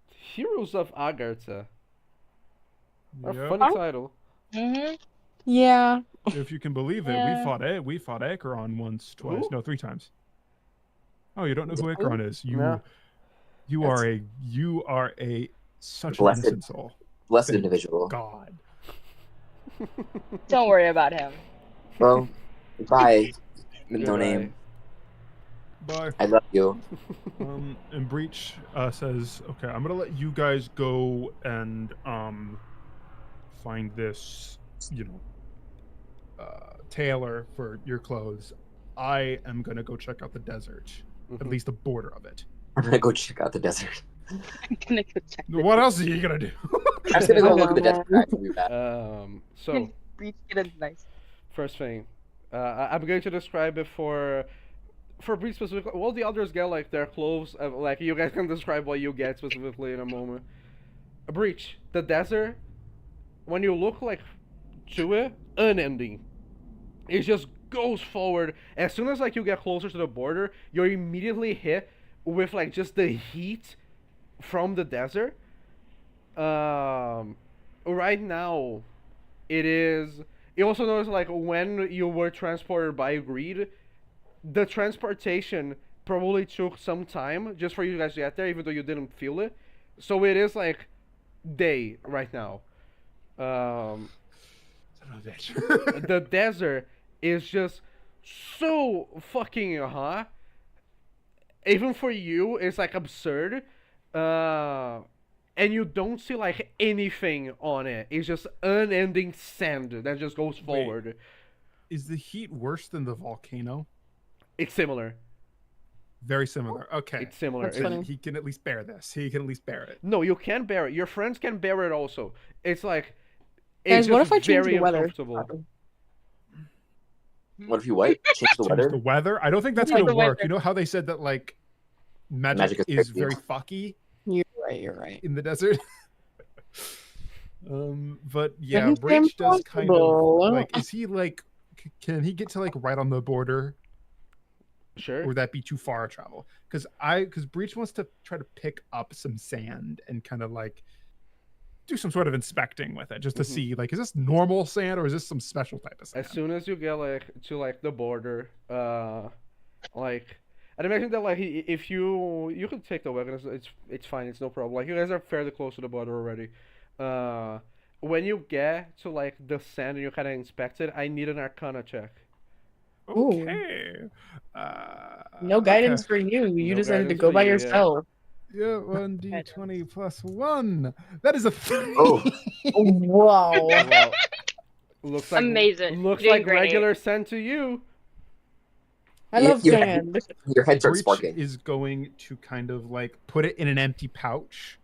Heroes of Agartha. A Yep. funny title. mm-hmm. Yeah. If you can believe it, Yeah. we fought Acheron once, twice, Who? no, 3 times. Oh, you don't know who Acheron is? You No. You That's- are a such Blessed. an innocent soul. Blessed Thank individual. God. Don't worry about him. Well, bye. No Goodbye. name. Bye. I love you. And Breach says, "Okay, I'm gonna let you guys go and find this, tailor for your clothes. I am gonna go check out the desert, at Mhm. least the border of it. I'm gonna go check out the desert. I'm gonna go check. What else are you gonna do?" I'm just gonna go look at the man. desert. Guys. I'll be back. So Breach get a nice. first thing, I'm going to describe it for Breach specifically. Well, the others get like their clothes. Like you guys can describe what you get specifically in a moment. Breach, the desert. When you look like to it, unending. It just goes forward. As soon as like you get closer to the border, you're immediately hit with like just the heat from the desert. Right now, it is. You also notice like when you were transported by Greed, the transportation probably took some time just for you guys to get there, even though you didn't feel it. So it is like day right now. Son of a bitch. The desert is just so fucking hot. Even for you, it's like absurd. And you don't see like anything on it. It's just unending sand that just goes forward. Is the heat worse than the volcano? It's similar. Very similar. Okay. It's similar. That's It's- funny. He can at least bear this. He can at least bear it. No, you can bear it. Your friends can bear it also. It's like Guys, it's what just if I change very the weather? uncomfortable. What if you what? Change the Change weather? the weather? I don't think that's Like gonna the work. weather. You know how they said that like magic, Magic is is tricky. very fucky You're right. You're right. in the desert. But yeah, Seems Breach does kind of impossible. like. Is he like? Can he get to like right on the border, or Sure. would that be too far to travel? Because Breach wants to try to pick up some sand and kind of like do some sort of inspecting with it, just to Mhm. see like, is this normal sand or is this some special type of sand? As soon as you get like to like the border, like I'd imagine that like if you can take the wagon, it's fine, it's no problem. Like you guys are fairly close to the border already. When you get to like the sand and you kind of inspect it, I need an Arcana check. Ooh. Okay. No guidance for you. You No decided to guidance go for by you, yeah. yourself. Yeah, 1d20 plus 1. That is a 3. Oh. Wow. Well, looks like Amazing. Looks Doing like great. regular sand to you. I You- love you- sand. Your head starts Breach sparking. is going to kind of like put it in an empty pouch,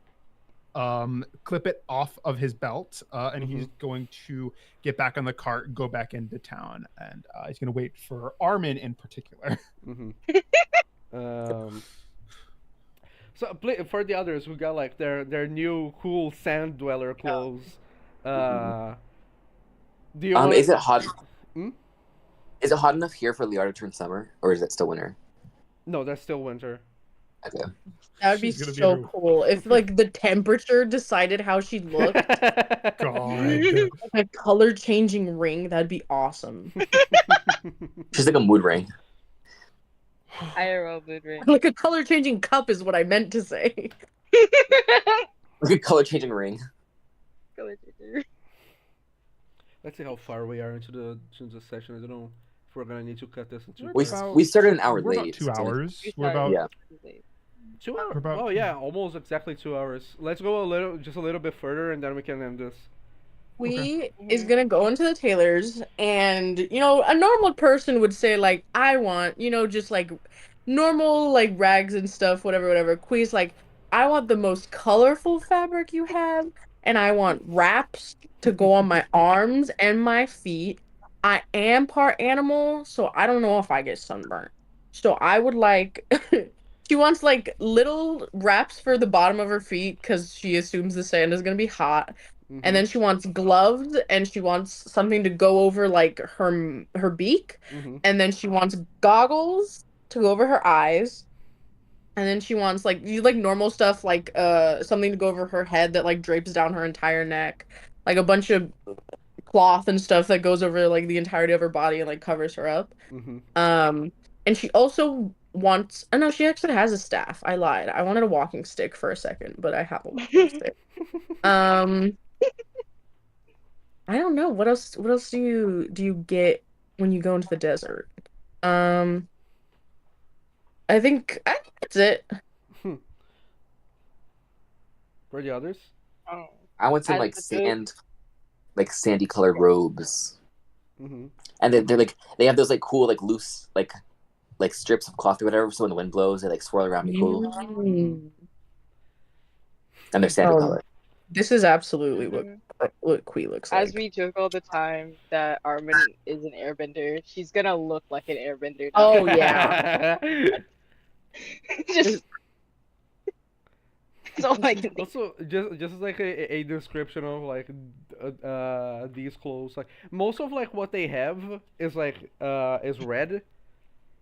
clip it off of his belt, and he's going to get back on the cart, go back into town, and he's going to wait for Armin in particular. Mm-hmm. So for the others who got like their new cool sand dweller clothes, do you want? Is it hot? Hmm? Is it hot enough here for Liara to turn summer, or is it still winter? No, that's still winter. Okay. That would be She's gonna be so her- cool if like the temperature decided how she looked. God. A color changing ring. That'd be awesome. She's like a mood ring. IRL mood ring. Like a color changing cup is what I meant to say. Good color changing ring. Go with it, dude. Let's see how far we are into the session. I don't know if we're gonna need to cut this into We, About- we started an hour We're about late. 2 so it's- hours. We We're started- about Yeah. 2 hours. We're about- Oh yeah, almost exactly 2 hours. Let's go just a little bit further, and then we can end this. We is gonna go into the tailors, and a normal person would say like, I want, just like normal like rags and stuff, whatever. Quee's like, I want the most colorful fabric you have, and I want wraps to go on my arms and my feet. I am part animal, so I don't know if I get sunburnt. So I would like. She wants like little wraps for the bottom of her feet because she assumes the sand is gonna be hot. Mhm. And then she wants gloves, and she wants something to go over like her beak, Mhm. and then she wants goggles to go over her eyes, and then she wants like normal stuff like something to go over her head that like drapes down her entire neck, like a bunch of cloth and stuff that goes over like the entirety of her body and like covers her up. Mhm. And she also wants. Oh no, she actually has a staff. I lied. I wanted a walking stick for a second, but I have a walking stick. Um, I don't know. What else? What else do you get when you go into the desert? Um, I think that's it. For the others? Oh. I want some As like the sand, like sandy colored robes, Mm-hmm. and they're like they have those like cool like loose like strips of cloth or whatever. So when the wind blows, they like swirl around me cool, Mm. and they're sandy Oh, colored. this is absolutely Mhm. what Quee looks As like. we joke all the time that Armin is an airbender, she's gonna look like an airbender now. Oh yeah. Just that's all I can think. Also, just as like a description of like these clothes, like most of like what they have is like is red.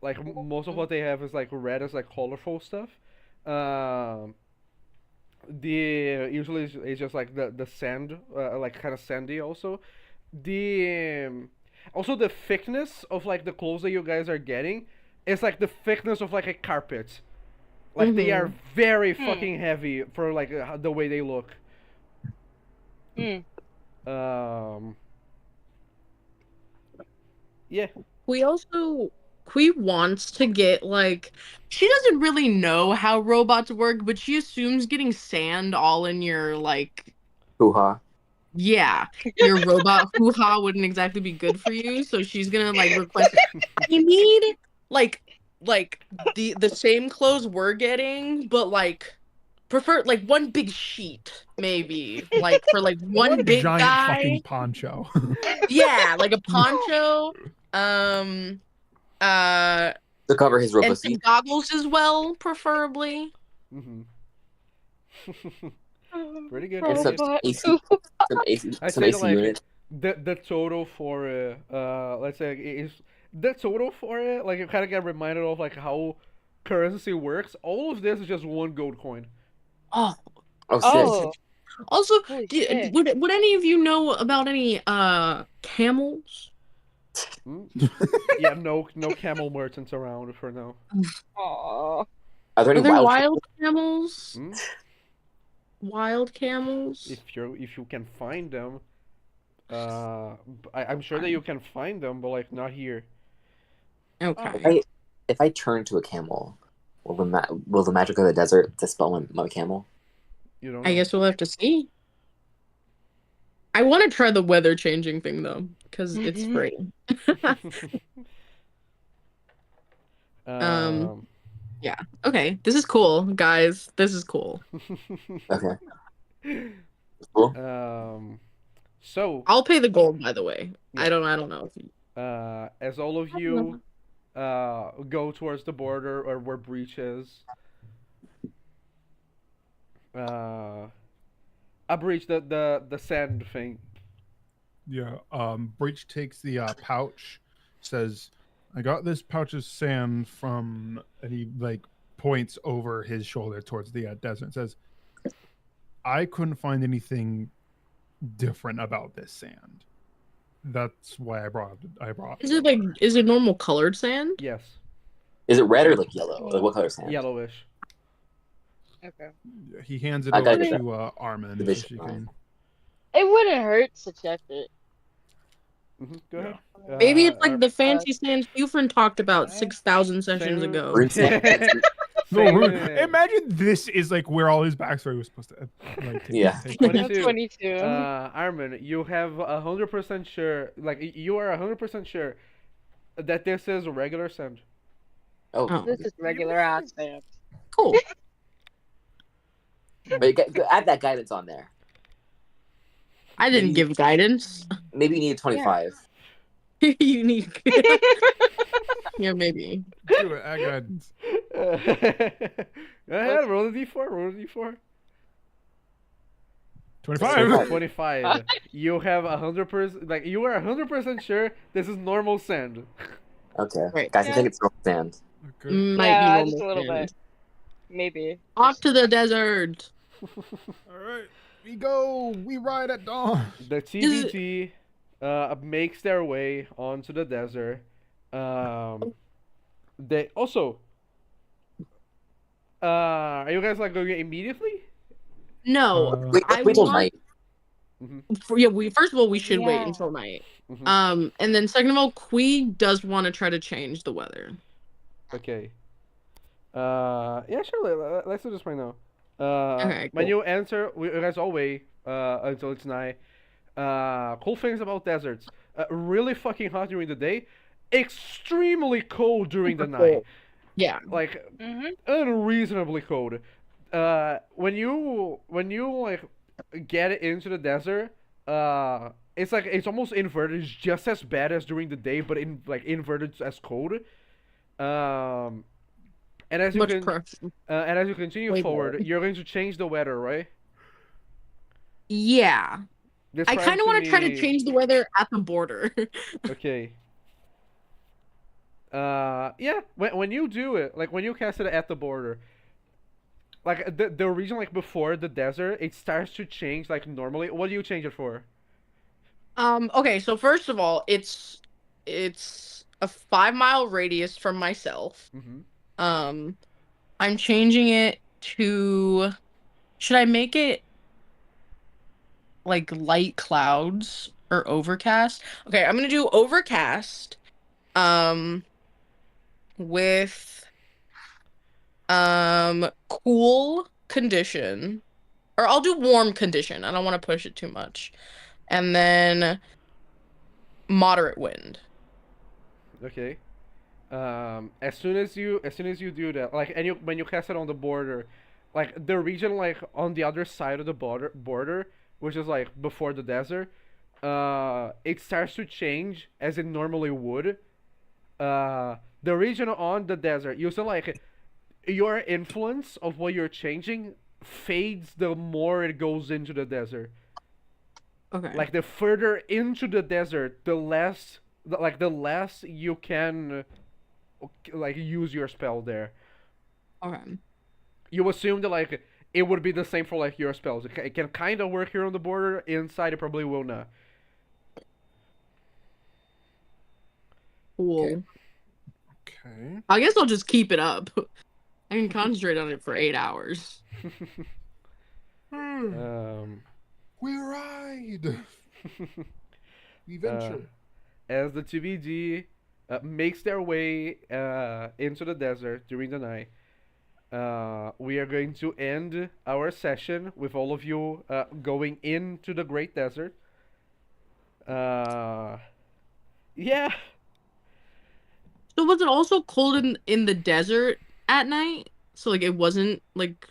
Like most of what they have is like red as like colorful stuff. Um, the usually it's just like the sand, like kind of sandy also. The also the thickness of like the clothes that you guys are getting is like the thickness of like a carpet. Like they are very fucking heavy for like the way they look. Hmm. Yeah. Quee wants to get like she doesn't really know how robots work, but she assumes getting sand all in your like Hoo ha! yeah, your robot hoo-ha wouldn't exactly be good for you, so she's gonna like request you need like the same clothes we're getting, but like prefer like one big sheet, maybe. Like for like one big giant guy. fucking poncho. Yeah, like a poncho. To cover his And robo some goggles as well, preferably. Mm-hmm. Pretty good. and Pretty some good. AC, I some say AC like unit. the total for let's say is the total for it, like you kind of get reminded of like how currency works. All of this is just one gold coin. Oh, Oh, sick. Oh, also, holy shit. would any of you know about any camels? Hmm? Yeah, no camel merchants around for now. Aw. Are there Are any there wild? wild camels? Hmm? Wild camels? If you can find them, I'm sure that you can find them, but like not here. Okay. If I turn to a camel, will the magic of the desert dispel my camel? You don't I know. guess we'll have to see. I want to try the weather changing thing though, because it's free. Yeah. Okay. This is cool, guys. This is cool. Okay. Cool. So I'll pay the gold, by the way. Yeah. I don't know if you... as all of you go towards the border or where Breach is, I breach the sand thing. Yeah. Breach takes the pouch, says, "I got this pouch of sand from," and he like points over his shoulder towards the desert. Says, "I couldn't find anything different about this sand. That's why I brought it. Is it normal colored sand? Yes, Is it red or like yellow? Like what color sand? yellowish. Okay. He hands it I over gotta get to Armin. The So she vision. can... It wouldn't hurt to check it. Go ahead. Maybe it's like the Ar- fancy sand Buford talked about 6,000 sessions Same- ago. Rune sand. No, Same, imagine this is like where all his backstory was supposed to like Yeah. take What place. is That's it? 22. Armin, you have 100% sure, like you are 100% sure that this is regular sand. Oh, Oh. This is regular ass sand. Cool. but add that guidance on there. I didn't give guidance. Maybe you need 25. Unique. Yeah, maybe. Do it, I got... Go ahead, roll a d4, roll a d4. 25. 25. You have 100%, like you are 100% sure this is normal sand. Okay. Right. Guys, I Yeah. think it's normal sand. Okay. Might Yeah, be just a normal little sand. bit. Maybe. Off to the desert. All right, we go. We ride at dawn. The TBT makes their way onto the desert. They also Are you guys like going immediately? No, Wait, I wait till want- night. we first of all we should wait Yeah. until night. Mhm. And then second of all, Kui does want to try to change the weather. Okay. Yeah, sure. Let's do this right now. Okay, When cool. you answer, you guys all wait until it's night. Cool things about deserts. Really fucking hot during the day. Extremely cold during the Super night. cold. Yeah. Like Mm-hmm. unreasonably cold. When you like get into the desert, it's like it's almost inverted. It's just as bad as during the day, but inverted as cold. And as you Much can, preferable. and as you continue Way forward, better. you're going to change the weather, right? Yeah. I Describe kind of want to try to me- change the weather at the border. Okay. Yeah. When you do it, like when you cast it at the border, like the region like before the desert, it starts to change like normally. What do you change it for? Okay, so first of all, it's a 5-mile radius from myself. Mm-hmm. I'm changing it to, should I make it like light clouds or overcast? Okay, I'm gonna do overcast, with cool condition, or I'll do warm condition. I don't want to push it too much, and then moderate wind. Okay. As soon as you do that, like, and when you cast it on the border, like the region like on the other side of the border, which is like before the desert, it starts to change as it normally would. The region on the desert, you see like your influence of what you're changing fades the more it goes into the desert. Okay. Like the further into the desert, the less you can like use your spell there. Okay. You assume that like it would be the same for like your spells. It can kind of work here on the border. Inside, it probably will not. Cool. Okay. I guess I'll just keep it up. I can concentrate on it for 8 hours. We ride. We venture. As the TBD makes their way into the desert during the night, we are going to end our session with all of you going into the Great Desert. Yeah. So was it also cold in the desert at night? So like it wasn't like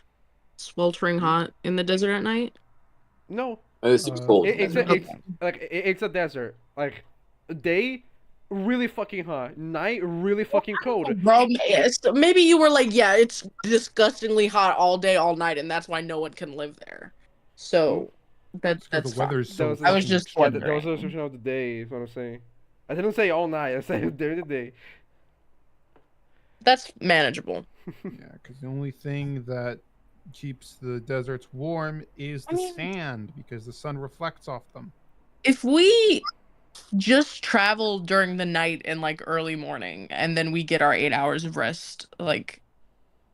sweltering hot in the desert at night? No. It was super cold. It's a desert. Like day, really fucking hot. Night, really fucking cold. Bro, yes. Maybe you were like, yeah, it's disgustingly hot all day, all night, and that's why no one can live there. So that's the fine. weather's so. I was just Yeah, that was wondering. the description of the day. Is what I'm saying. I didn't say all night. I said during the day. That's manageable. Yeah, because the only thing that keeps the deserts warm is the sand, because the sun reflects off them. If we just travel during the night and like early morning, and then we get our 8 hours of rest like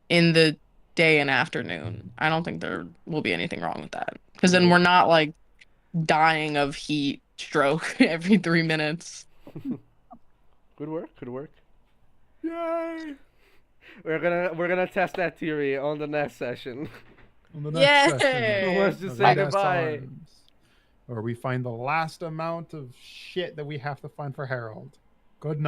in the day and afternoon, I don't think there will be anything wrong with that. Because then we're not like dying of heat stroke every 3 minutes. Good work. Good work. Yay! We're gonna test that theory on the next session. On the next session Yay! Let's just of say Death goodbye. Arms, where we find the last amount of shit that we have to find for Harold. Good night.